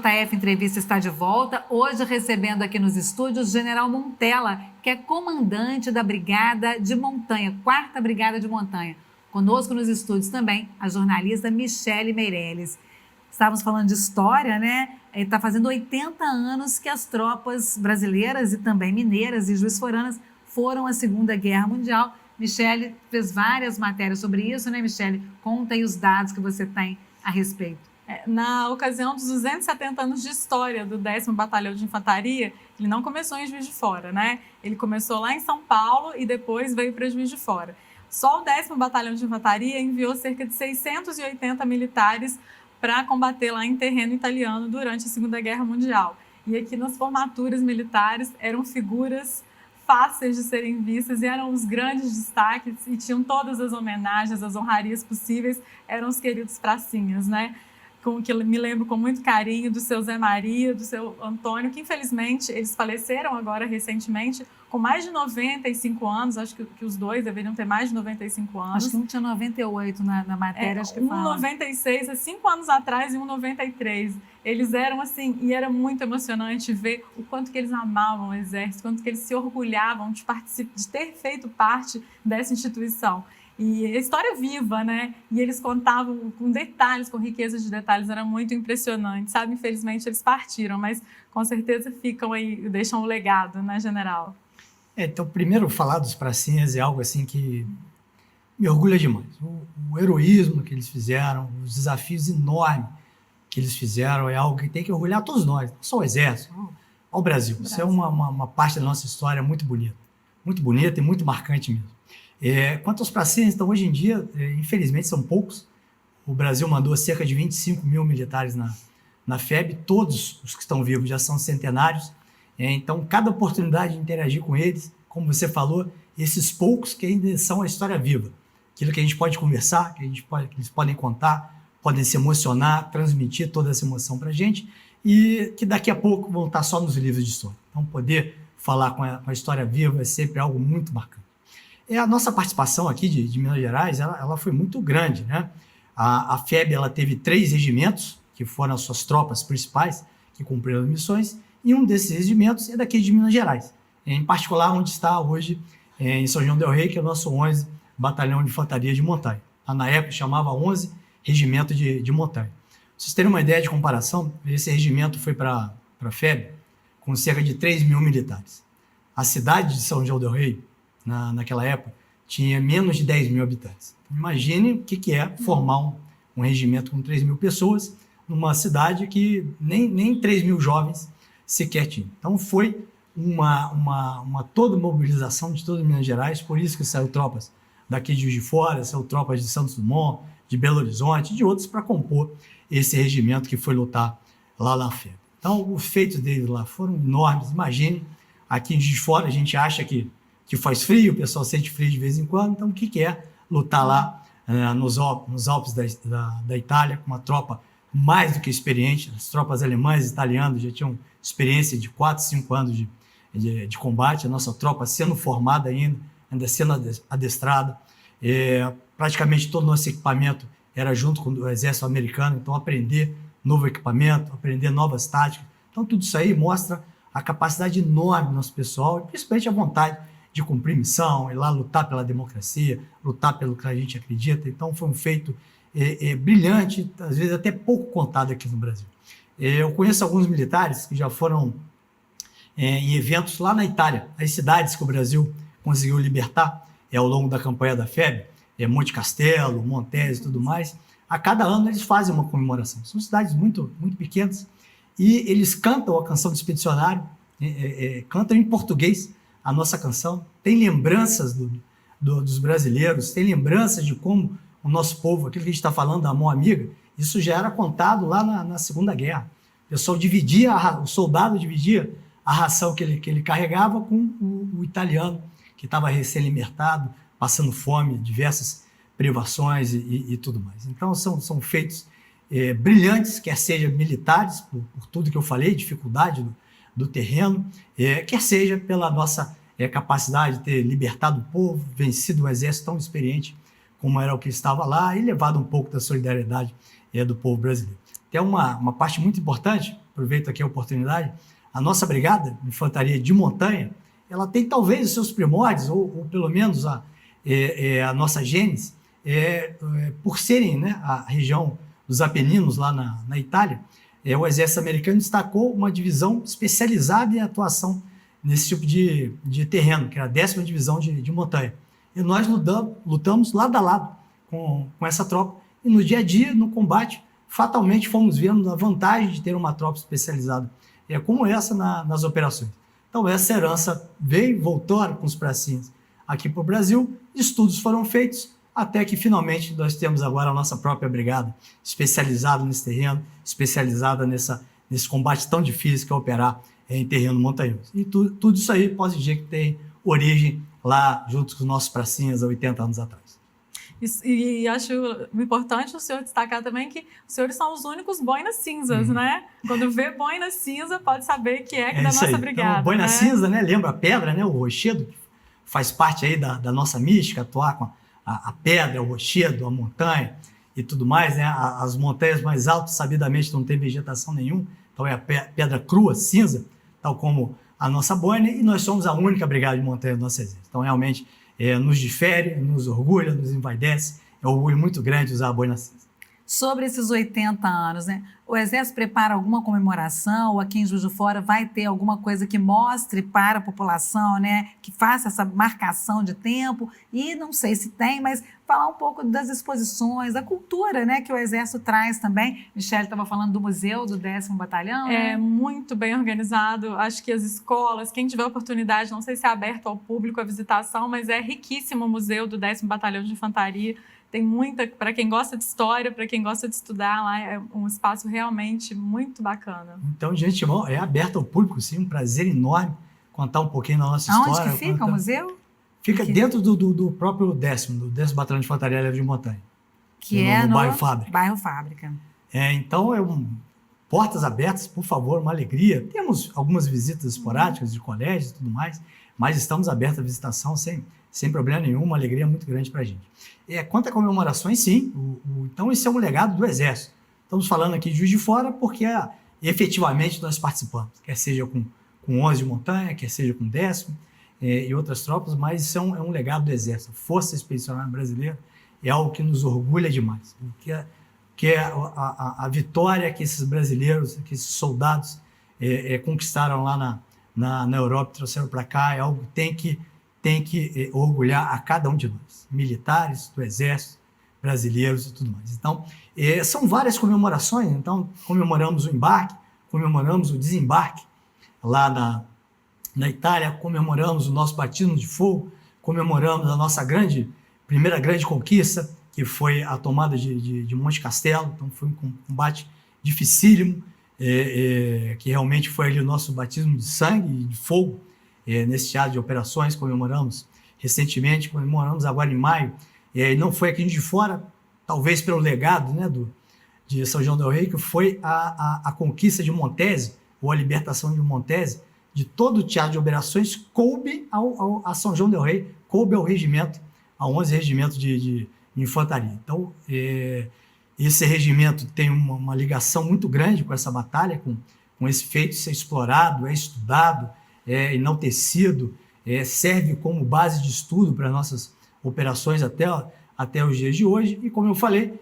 JF Entrevista está de volta, hoje recebendo aqui nos estúdios o General Montella, que é comandante da Brigada de Montanha, 4ª Brigada de Montanha. Conosco nos estúdios também a jornalista Michele Meirelles. Estávamos falando de história, né? Está fazendo 80 anos que as tropas brasileiras e também mineiras e juiz-foranas foram à Segunda Guerra Mundial. Michele fez várias matérias sobre isso, né, Michele? Conta aí os dados que você tem a respeito. Na ocasião dos 270 anos de história do 10º Batalhão de Infantaria, ele não começou em Juiz de Fora, né? Ele começou lá em São Paulo e depois veio para Juiz de Fora. Só o 10º Batalhão de Infantaria enviou cerca de 680 militares para combater lá em terreno italiano durante a Segunda Guerra Mundial. E aqui nas formaturas militares eram figuras fáceis de serem vistas e eram os grandes destaques e tinham todas as homenagens, as honrarias possíveis, eram os queridos pracinhas, né? Que eu me lembro com muito carinho do seu Zé Maria, do seu Antônio, que infelizmente eles faleceram agora recentemente, com mais de 95 anos, acho que os dois deveriam ter mais de 95 anos. Acho que um tinha 98 na matéria, acho que fala. 96, há 5 anos atrás, e 93. Eles eram assim, e era muito emocionante ver o quanto que eles amavam o Exército, quanto que eles se orgulhavam de ter feito parte dessa instituição. E a história viva, né? E eles contavam com detalhes, com riqueza de detalhes, era muito impressionante, sabe? Infelizmente eles partiram, mas com certeza ficam aí, deixam o legado, né, General? Então, primeiro, falar dos pracinhas é algo assim que me orgulha demais. O heroísmo que eles fizeram, os desafios enormes que eles fizeram é algo que tem que orgulhar todos nós, não só o Exército, ao Brasil. Isso é uma parte da nossa história muito bonita e muito marcante mesmo. Quanto aos pracinhas, então, hoje em dia, infelizmente, são poucos. O Brasil mandou cerca de 25 mil militares na FEB, todos os que estão vivos já são centenários. Então, cada oportunidade de interagir com eles, como você falou, esses poucos que ainda são a história viva. Aquilo que a gente pode conversar, que eles podem contar, podem se emocionar, transmitir toda essa emoção para a gente e que daqui a pouco vão estar só nos livros de história. Então, poder falar com a história viva é sempre algo muito bacana. A nossa participação aqui de Minas Gerais, ela foi muito grande, né? A FEB, ela teve 3 regimentos, que foram as suas tropas principais, que cumpriram as missões, e um desses regimentos é daqui de Minas Gerais, em particular onde está hoje, em São João del Rei, que é o nosso 11 Batalhão de Infantaria de Montanha. Na época chamava 11 Regimento de Montanha. Pra vocês terem uma ideia de comparação, esse regimento foi para a FEB com cerca de 3 mil militares. A cidade de São João del Rei, naquela época, tinha menos de 10 mil habitantes. Imagine o que é formar um regimento com 3 mil pessoas numa cidade que nem 3 mil jovens sequer tinha. Então foi uma toda mobilização de todas Minas Gerais, por isso que saiu tropas daqui de Juiz de Fora, saiu tropas de Santos Dumont, de Belo Horizonte, de outros para compor esse regimento que foi lutar lá na FEB. Então os feitos deles lá foram enormes. Imagine, aqui em Juiz de Fora a gente acha que faz frio, o pessoal sente frio de vez em quando, então o que é lutar lá nos Alpes da Itália, com uma tropa mais do que experiente? As tropas alemãs e italianas já tinham experiência de 4, 5 anos de combate, a nossa tropa sendo formada ainda sendo adestrada, praticamente todo o nosso equipamento era junto com o exército americano, então aprender novo equipamento, aprender novas táticas, então tudo isso aí mostra a capacidade enorme do nosso pessoal e principalmente a vontade de cumprir missão, ir lá lutar pela democracia, lutar pelo que a gente acredita. Então foi um feito brilhante, às vezes até pouco contado aqui no Brasil. Eu conheço alguns militares que já foram em eventos lá na Itália, as cidades que o Brasil conseguiu libertar ao longo da campanha da FEB, Monte Castelo, Montes e tudo mais. A cada ano eles fazem uma comemoração. São cidades muito, muito pequenas e eles cantam a canção do expedicionário, cantam em português a nossa canção, tem lembranças dos brasileiros, tem lembranças de como o nosso povo, aquilo que a gente está falando da mão amiga, isso já era contado lá na Segunda Guerra. O pessoal o soldado dividia a ração que ele carregava com o italiano, que estava recém-libertado, passando fome, diversas privações e tudo mais. Então são feitos brilhantes, quer sejam militares, por tudo que eu falei, dificuldade do terreno, quer seja pela nossa capacidade de ter libertado o povo, vencido um exército tão experiente como era o que estava lá e levado um pouco da solidariedade do povo brasileiro. Tem uma parte muito importante, aproveito aqui a oportunidade, a nossa brigada de infantaria de montanha, ela tem talvez os seus primórdios, ou pelo menos a nossa gênese, por serem, né, a região dos Apeninos, lá na Itália, o exército americano destacou uma divisão especializada em atuação nesse tipo de terreno, que era a 10ª Divisão de Montanha. E nós lutamos lado a lado com essa tropa, e no dia a dia, no combate, fatalmente fomos vendo a vantagem de ter uma tropa especializada como essa nas operações. Então essa herança voltou com os pracinhas aqui para o Brasil, estudos foram feitos, até que finalmente nós temos agora a nossa própria brigada, especializada nesse terreno, especializada nesse combate tão difícil que é operar em terreno montanhoso. E tudo isso aí pode dizer que tem origem lá junto com os nossos pracinhas há 80 anos atrás. E acho importante o senhor destacar também que os senhores são os únicos boinas cinzas, né? Quando vê boina cinza, pode saber que da nossa brigada. Então, boina né? cinza, né? Lembra a pedra, né? O rochedo, que faz parte aí da nossa mística, atuar com a pedra, o rochedo, a montanha e tudo mais, né? As montanhas mais altas, sabidamente, não tem vegetação nenhuma, então é a pedra crua, cinza, tal como a nossa boina, e nós somos a única brigada de montanha do nosso exército. Então, realmente, nos difere, nos orgulha, nos envaidece. É um orgulho muito grande usar a boina cinza. Sobre esses 80 anos, né? O Exército prepara alguma comemoração, ou aqui em Juiz de Fora vai ter alguma coisa que mostre para a população, né? Que faça essa marcação de tempo, e não sei se tem, mas falar um pouco das exposições, da cultura, né? Que o Exército traz também. Michele estava falando do museu do 10º Batalhão. É muito bem organizado, acho que as escolas, quem tiver oportunidade, não sei se é aberto ao público a visitação, mas é riquíssimo o museu do 10º Batalhão de Infantaria. Tem muita, para quem gosta de história, para quem gosta de estudar lá, é um espaço realmente muito bacana. Então, de antemão, é aberto ao público, sim, um prazer enorme contar um pouquinho da nossa história. Onde que fica o museu? Fica dentro do próprio 10º Batalhão de Infantaria Leve de Montanha. Que no bairro Fábrica. Bairro Fábrica. Então, portas abertas, por favor, uma alegria. Temos algumas visitas esporádicas de colégios e tudo mais, mas estamos abertos à visitação sem problema nenhum, uma alegria muito grande para a gente. Quanto a comemorações, sim. Então, esse é um legado do Exército. Estamos falando aqui de Juiz de Fora porque efetivamente nós participamos, quer seja com 11 de montanha, quer seja com 10º e outras tropas, mas isso é um legado do Exército. A Força Expedicionária Brasileira é algo que nos orgulha demais. Que é a vitória que esses brasileiros, que esses soldados conquistaram lá na Europa e trouxeram para cá, é algo que tem que orgulhar a cada um de nós, militares, do Exército, brasileiros e tudo mais. Então, são várias comemorações. Então, comemoramos o embarque, comemoramos o desembarque lá na Itália, comemoramos o nosso batismo de fogo, comemoramos a nossa primeira grande conquista, que foi a tomada de Monte Castelo. Então, foi um combate dificílimo, que realmente foi ali o nosso batismo de sangue e de fogo, nesse teatro de operações. Comemoramos recentemente, comemoramos agora em maio, e não foi aqui de fora, talvez pelo legado, né, de São João del Rei, que foi a conquista de Montese, ou a libertação de Montese, de todo o teatro de operações, coube a São João del Rei, coube ao regimento, ao 11 Regimento de Infantaria. Então, esse regimento tem uma ligação muito grande com essa batalha, com esse feito ser explorado, estudado, enaltecido, serve como base de estudo para nossas operações até os dias de hoje. E, como eu falei,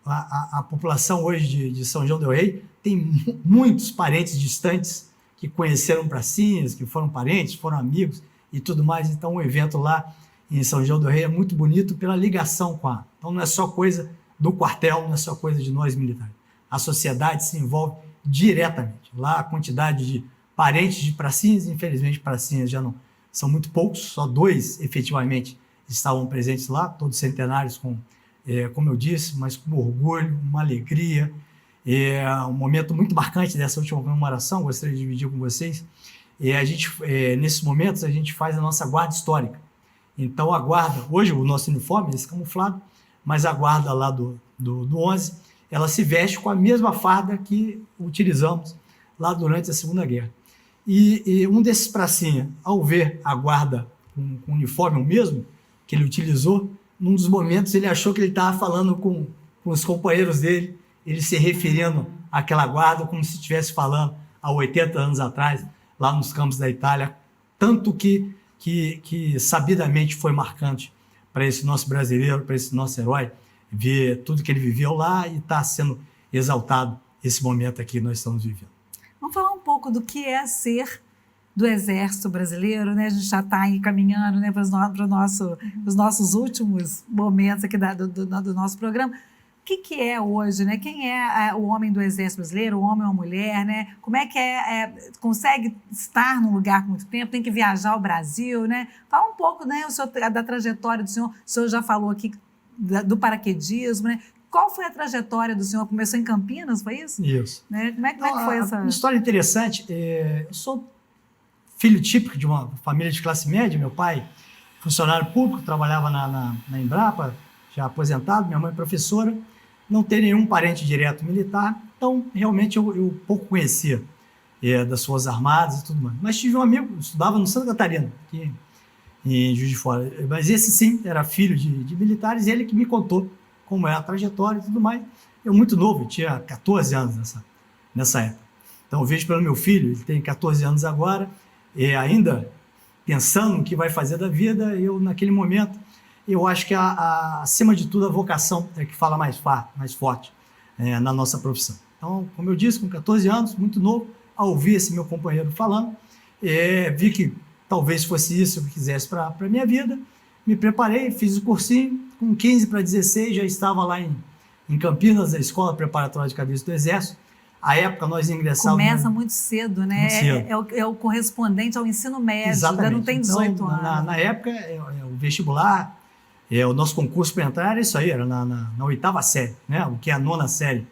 a população hoje de São João del Rei tem muitos parentes distantes que conheceram pracinhas, que foram parentes, foram amigos e tudo mais. Então, o evento lá em São João del Rei é muito bonito pela ligação com Então, não é só coisa do quartel, não é só coisa de nós militares. A sociedade se envolve diretamente. Lá, a quantidade de parentes de pracinhas, infelizmente, pracinhas já não são muito poucos, só 2 efetivamente estavam presentes lá, todos centenários, como eu disse, mas com orgulho, uma alegria. Um momento muito marcante dessa última comemoração, gostaria de dividir com vocês. Nesses momentos, a gente faz a nossa guarda histórica. Então, a guarda, hoje o nosso uniforme é esse camuflado, mas a guarda lá do 11, ela se veste com a mesma farda que utilizamos lá durante a Segunda Guerra. E um desses pracinha, ao ver a guarda com o uniforme o mesmo que ele utilizou, num dos momentos ele achou que ele estava falando com os companheiros dele, ele se referindo aquela guarda como se estivesse falando há 80 anos atrás, lá nos campos da Itália, tanto que sabidamente foi marcante para esse nosso brasileiro, para esse nosso herói, ver tudo que ele viveu lá e está sendo exaltado esse momento aqui que nós estamos vivendo. Vamos falar um pouco do que é ser do Exército Brasileiro, né? A gente já está aí caminhando, né, para os nossos últimos momentos aqui do nosso programa. O que é hoje, né? Quem é o homem do Exército Brasileiro, o homem ou a mulher, né? Como é que consegue estar num lugar por muito tempo, tem que viajar ao Brasil, né? Fala um pouco, né, da trajetória do senhor. O senhor já falou aqui do paraquedismo, né? Qual foi a trajetória do senhor? Começou em Campinas, foi isso? Isso. Né? Como é que foi essa... Uma história interessante. Eu sou filho típico de uma família de classe média. Meu pai, funcionário público, trabalhava na Embrapa, já aposentado. Minha mãe, professora. Não tem nenhum parente direto militar. Então, realmente, eu pouco conhecia das Forças Armadas e tudo mais. Mas tive um amigo, estudava no Santa Catarina, aqui em Juiz de Fora. Mas esse, sim, era filho de militares. E ele que me contou como é a trajetória e tudo mais. Eu muito novo, eu tinha 14 anos nessa época. Então, eu vejo pelo meu filho, ele tem 14 anos agora, e ainda pensando no que vai fazer da vida, eu, naquele momento, eu acho que, acima de tudo, a vocação é que fala mais forte na nossa profissão. Então, como eu disse, com 14 anos, muito novo, ao ouvir esse meu companheiro falando, vi que talvez fosse isso que eu quisesse para a minha vida, me preparei, fiz o cursinho, com 15 para 16 já estava lá em Campinas, na Escola Preparatória de Cadetes do Exército. À época nós ingressávamos... Começa muito cedo, né? Muito cedo. É o correspondente ao ensino médio, exatamente. Ainda não tem 18 então, anos. Na época, o vestibular, o nosso concurso para entrar era isso aí, era na 8ª série, né? O que é a 9ª série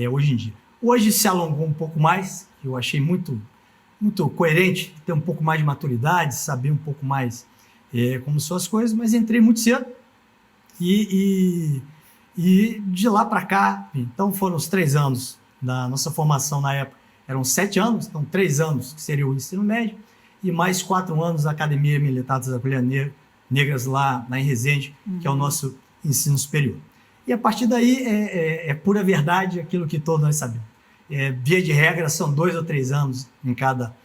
hoje em dia. Hoje se alongou um pouco mais, eu achei muito coerente ter um pouco mais de maturidade, saber um pouco mais como são as coisas, mas entrei muito cedo e de lá para cá, então foram os 3 anos da nossa formação na época, eram 7 anos, então 3 anos que seria o ensino médio e mais 4 anos da Academia Militar das Agulhas Negras lá em Resende, que é o nosso ensino superior. E a partir daí é pura verdade aquilo que todos nós sabemos. Via de regra, são 2 ou 3 anos em cada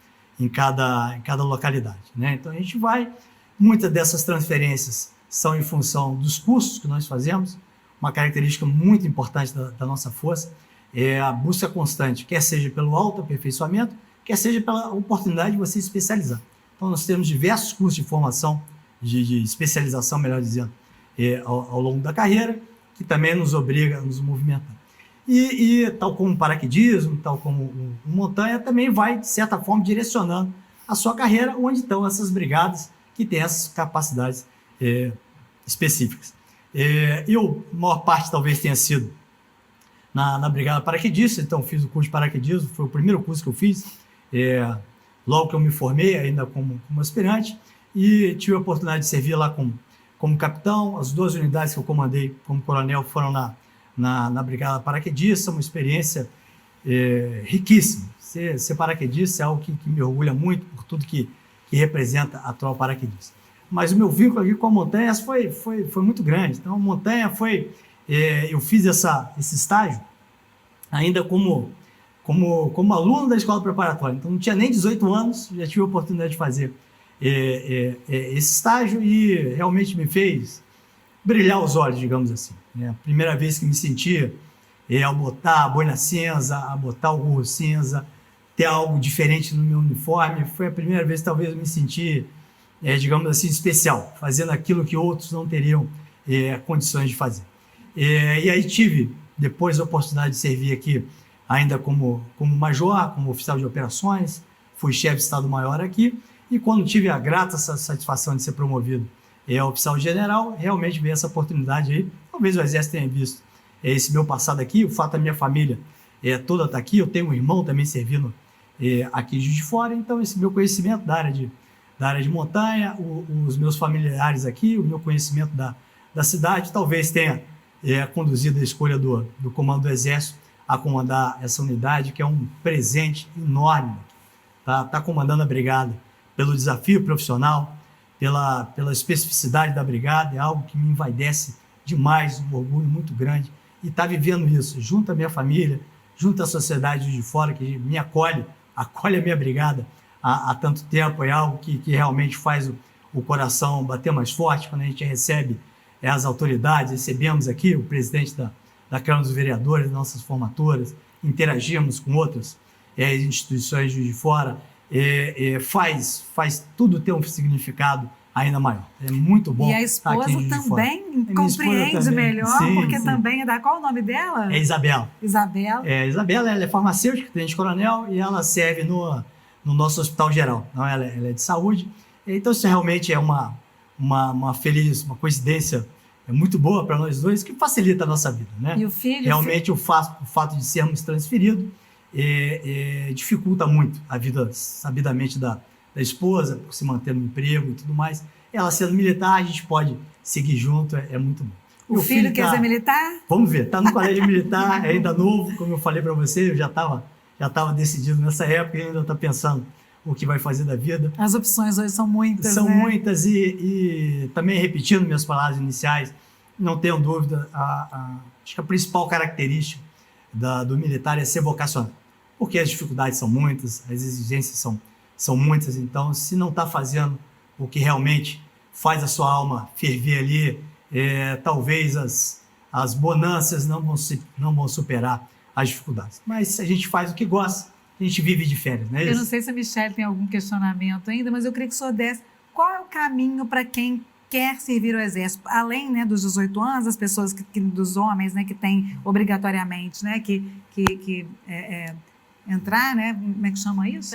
localidade, né? Então a gente vai, muitas dessas transferências são em função dos cursos que nós fazemos. Uma característica muito importante da nossa força é a busca constante, quer seja pelo autoaperfeiçoamento, quer seja pela oportunidade de você se especializar. Então nós temos diversos cursos de formação, de especialização, melhor dizendo, ao longo da carreira, que também nos obriga a nos movimentar. E tal como o paraquedismo, tal como o montanha, também vai, de certa forma, direcionando a sua carreira, onde estão essas brigadas que têm essas capacidades específicas. Eu, a maior parte talvez tenha sido na brigada paraquedista, então fiz o curso de paraquedismo, foi o primeiro curso que eu fiz, logo que eu me formei, ainda como aspirante, e tive a oportunidade de servir lá como capitão. As 2 unidades que eu comandei como coronel foram na brigada paraquedista, uma experiência riquíssima. Ser paraquedista é algo que me orgulha muito por tudo que representa a tropa paraquedista. Mas o meu vínculo aqui com a montanha foi muito grande. Então, a montanha foi... eu fiz esse estágio ainda como aluno da escola preparatória. Então, não tinha nem 18 anos, já tive a oportunidade de fazer esse estágio e realmente me fez brilhar os olhos, digamos assim. A primeira vez que me sentia ao botar a boina cinza, a botar o gorro cinza, ter algo diferente no meu uniforme, foi a primeira vez que talvez eu me senti, digamos assim, especial, fazendo aquilo que outros não teriam condições de fazer. E aí tive, depois, a oportunidade de servir aqui, ainda como major, como oficial de operações, fui chefe de Estado-Maior aqui, e quando tive a grata satisfação de ser promovido a oficial general, realmente veio essa oportunidade aí. Talvez o Exército tenha visto esse meu passado aqui, o fato da minha família toda está aqui, eu tenho um irmão também servindo aqui de Juiz de Fora, então esse meu conhecimento da área de montanha, os meus familiares aqui, o meu conhecimento da cidade, talvez tenha conduzido a escolha do comando do Exército a comandar essa unidade, que é um presente enorme. Tá comandando a brigada pelo desafio profissional, pela especificidade da brigada, é algo que me envaidece demais, um orgulho muito grande, e estar vivendo isso junto à minha família, junto à sociedade de fora, que me acolhe a minha brigada há tanto tempo, é algo que realmente faz o coração bater mais forte quando a gente recebe as autoridades, recebemos aqui o presidente da Câmara dos Vereadores, nossas formaturas, interagimos com outras instituições de fora, faz tudo ter um significado ainda maior. É muito bom. E a esposa também compreende melhor, porque também é da... Qual o nome dela? É Isabela. Isabela. Isabela, ela é farmacêutica, tenente-coronel, e ela serve no nosso hospital geral. Então, ela é de saúde. Então, isso realmente é uma coincidência muito boa para nós dois, que facilita a nossa vida, né? E o filho? Realmente, o fato de sermos transferidos dificulta muito a vida, sabidamente, da esposa, por se manter no emprego e tudo mais. Ela sendo militar, a gente pode seguir junto, é muito bom. O filho quer ser militar? Vamos ver, está no colégio militar, é ainda novo, como eu falei para você, eu já estava decidido nessa época e ainda está pensando o que vai fazer da vida. As opções hoje são muitas, São né? muitas e também repetindo minhas palavras iniciais, não tenho dúvida, acho que a principal característica do militar é ser vocacional, porque as dificuldades são muitas, as exigências são muitas, então se não está fazendo o que realmente faz a sua alma ferver ali, talvez as bonanças não vão superar as dificuldades. Mas se a gente faz o que gosta, a gente vive de férias, não é isso? Eu não sei se a Michelle tem algum questionamento ainda, mas eu queria que o senhor desse qual é o caminho para quem quer servir ao Exército, além, né, dos 18 anos, as pessoas dos homens, né, que têm obrigatoriamente, né, que entrar, né, como é que chama isso?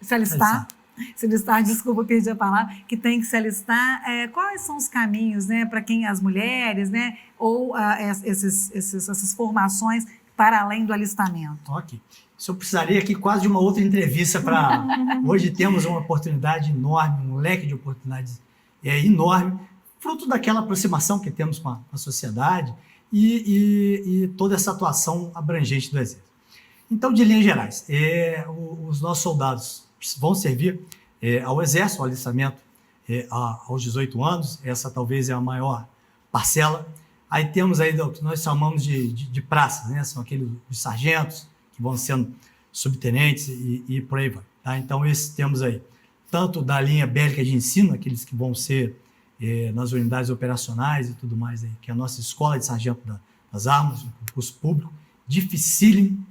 Se alistar, desculpa, perdi a palavra, que tem que se alistar. Quais são os caminhos, né, para quem, as mulheres, né, ou essas formações para além do alistamento? Ok. Isso eu precisaria aqui quase de uma outra entrevista para... Hoje temos uma oportunidade enorme, um leque de oportunidades enorme, fruto daquela aproximação que temos com a sociedade e toda essa atuação abrangente do Exército. Então, de linhas gerais, os nossos soldados vão servir ao Exército, ao alistamento aos 18 anos, essa talvez é a maior parcela. Aí temos aí o que nós chamamos de praças, né? São aqueles os sargentos, que vão sendo subtenentes e por aí vai. Tá? Então, esses temos aí, tanto da linha bélica de ensino, aqueles que vão ser nas unidades operacionais e tudo mais, aí, que é a nossa escola de sargento das armas, um concurso público, dificílimo.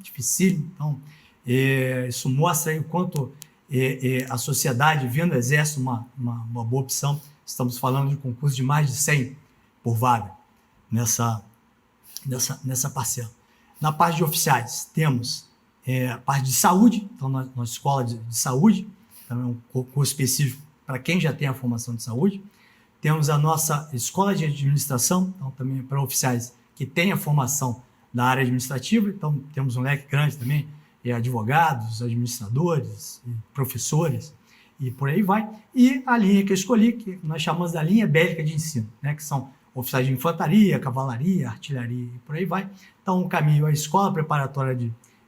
Então, isso mostra aí o quanto a sociedade, vendo o Exército uma boa opção. Estamos falando de um concurso de mais de 100 por vaga nessa parcela. Na parte de oficiais, temos a parte de saúde, então, nossa escola de saúde, também é um concurso específico para quem já tem a formação de saúde. Temos a nossa escola de administração, então, também para oficiais que têm a formação da área administrativa, então temos um leque grande também, advogados, administradores, professores, e por aí vai. E a linha que eu escolhi, que nós chamamos da linha bélica de ensino, né, que são oficiais de infantaria, cavalaria, artilharia e por aí vai. Então, o caminho é a escola preparatória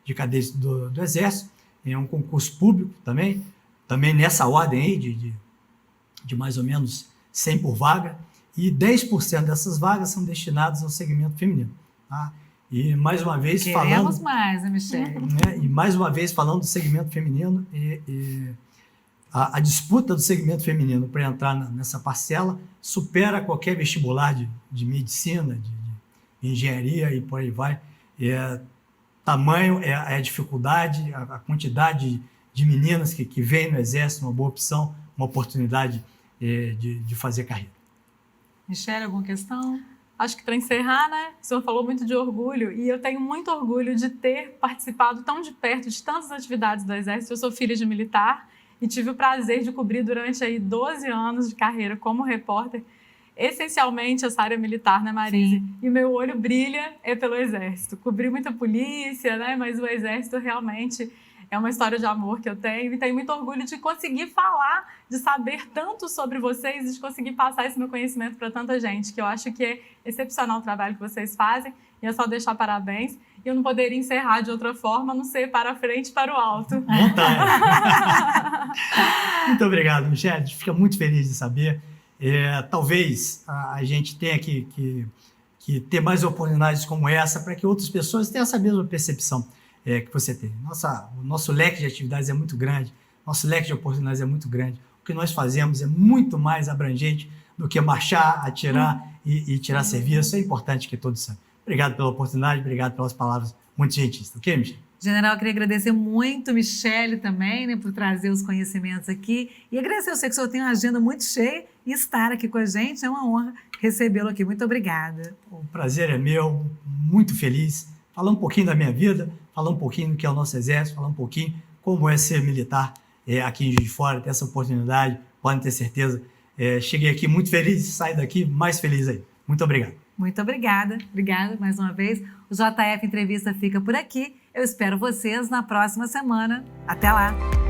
de cadetes do Exército, é um concurso público também nessa ordem aí de mais ou menos 100 por vaga, e 10% dessas vagas são destinadas ao segmento feminino. Tá? E mais uma vez Queremos mais, né, Michelle? E mais uma vez falando do segmento feminino, a disputa do segmento feminino para entrar nessa parcela supera qualquer vestibular de medicina, de engenharia e por aí vai. Tamanho é a dificuldade, a quantidade de meninas que vêm no Exército, uma boa opção, uma oportunidade de fazer carreira. Michelle, alguma questão? Acho que para encerrar, né? O senhor falou muito de orgulho e eu tenho muito orgulho de ter participado tão de perto de tantas atividades do Exército. Eu sou filha de militar e tive o prazer de cobrir durante aí 12 anos de carreira como repórter, essencialmente essa área militar, né, Marise? Sim. E meu olho brilha pelo Exército. Cobri muita polícia, né? Mas o Exército realmente é uma história de amor que eu tenho e tenho muito orgulho de conseguir falar, de saber tanto sobre vocês e de conseguir passar esse meu conhecimento para tanta gente, que eu acho que é excepcional o trabalho que vocês fazem e é só deixar parabéns. E eu não poderia encerrar de outra forma, a não ser para frente e para o alto. Muito obrigado, Michelle. A gente fica muito feliz de saber. Talvez a gente tenha que ter mais oportunidades como essa para que outras pessoas tenham essa mesma percepção que você tem. O nosso leque de atividades é muito grande, nosso leque de oportunidades é muito grande. O que nós fazemos é muito mais abrangente do que marchar, atirar e tirar serviço. É importante que todos saibam. Obrigado pela oportunidade, obrigado pelas palavras muito gentis. Ok, Michele? General, eu queria agradecer muito Michele também, né, por trazer os conhecimentos aqui. E agradecer, eu sei que o senhor tem uma agenda muito cheia e estar aqui com a gente é uma honra recebê-lo aqui. Muito obrigada. O prazer é meu, muito feliz. Falar um pouquinho da minha vida, falar um pouquinho do que é o nosso Exército, falar um pouquinho como é ser militar aqui em Juiz de Fora, ter essa oportunidade, podem ter certeza. Cheguei aqui muito feliz, saio daqui mais feliz aí. Muito obrigado. Muito obrigada. Obrigada mais uma vez. O JF Entrevista fica por aqui. Eu espero vocês na próxima semana. Até lá!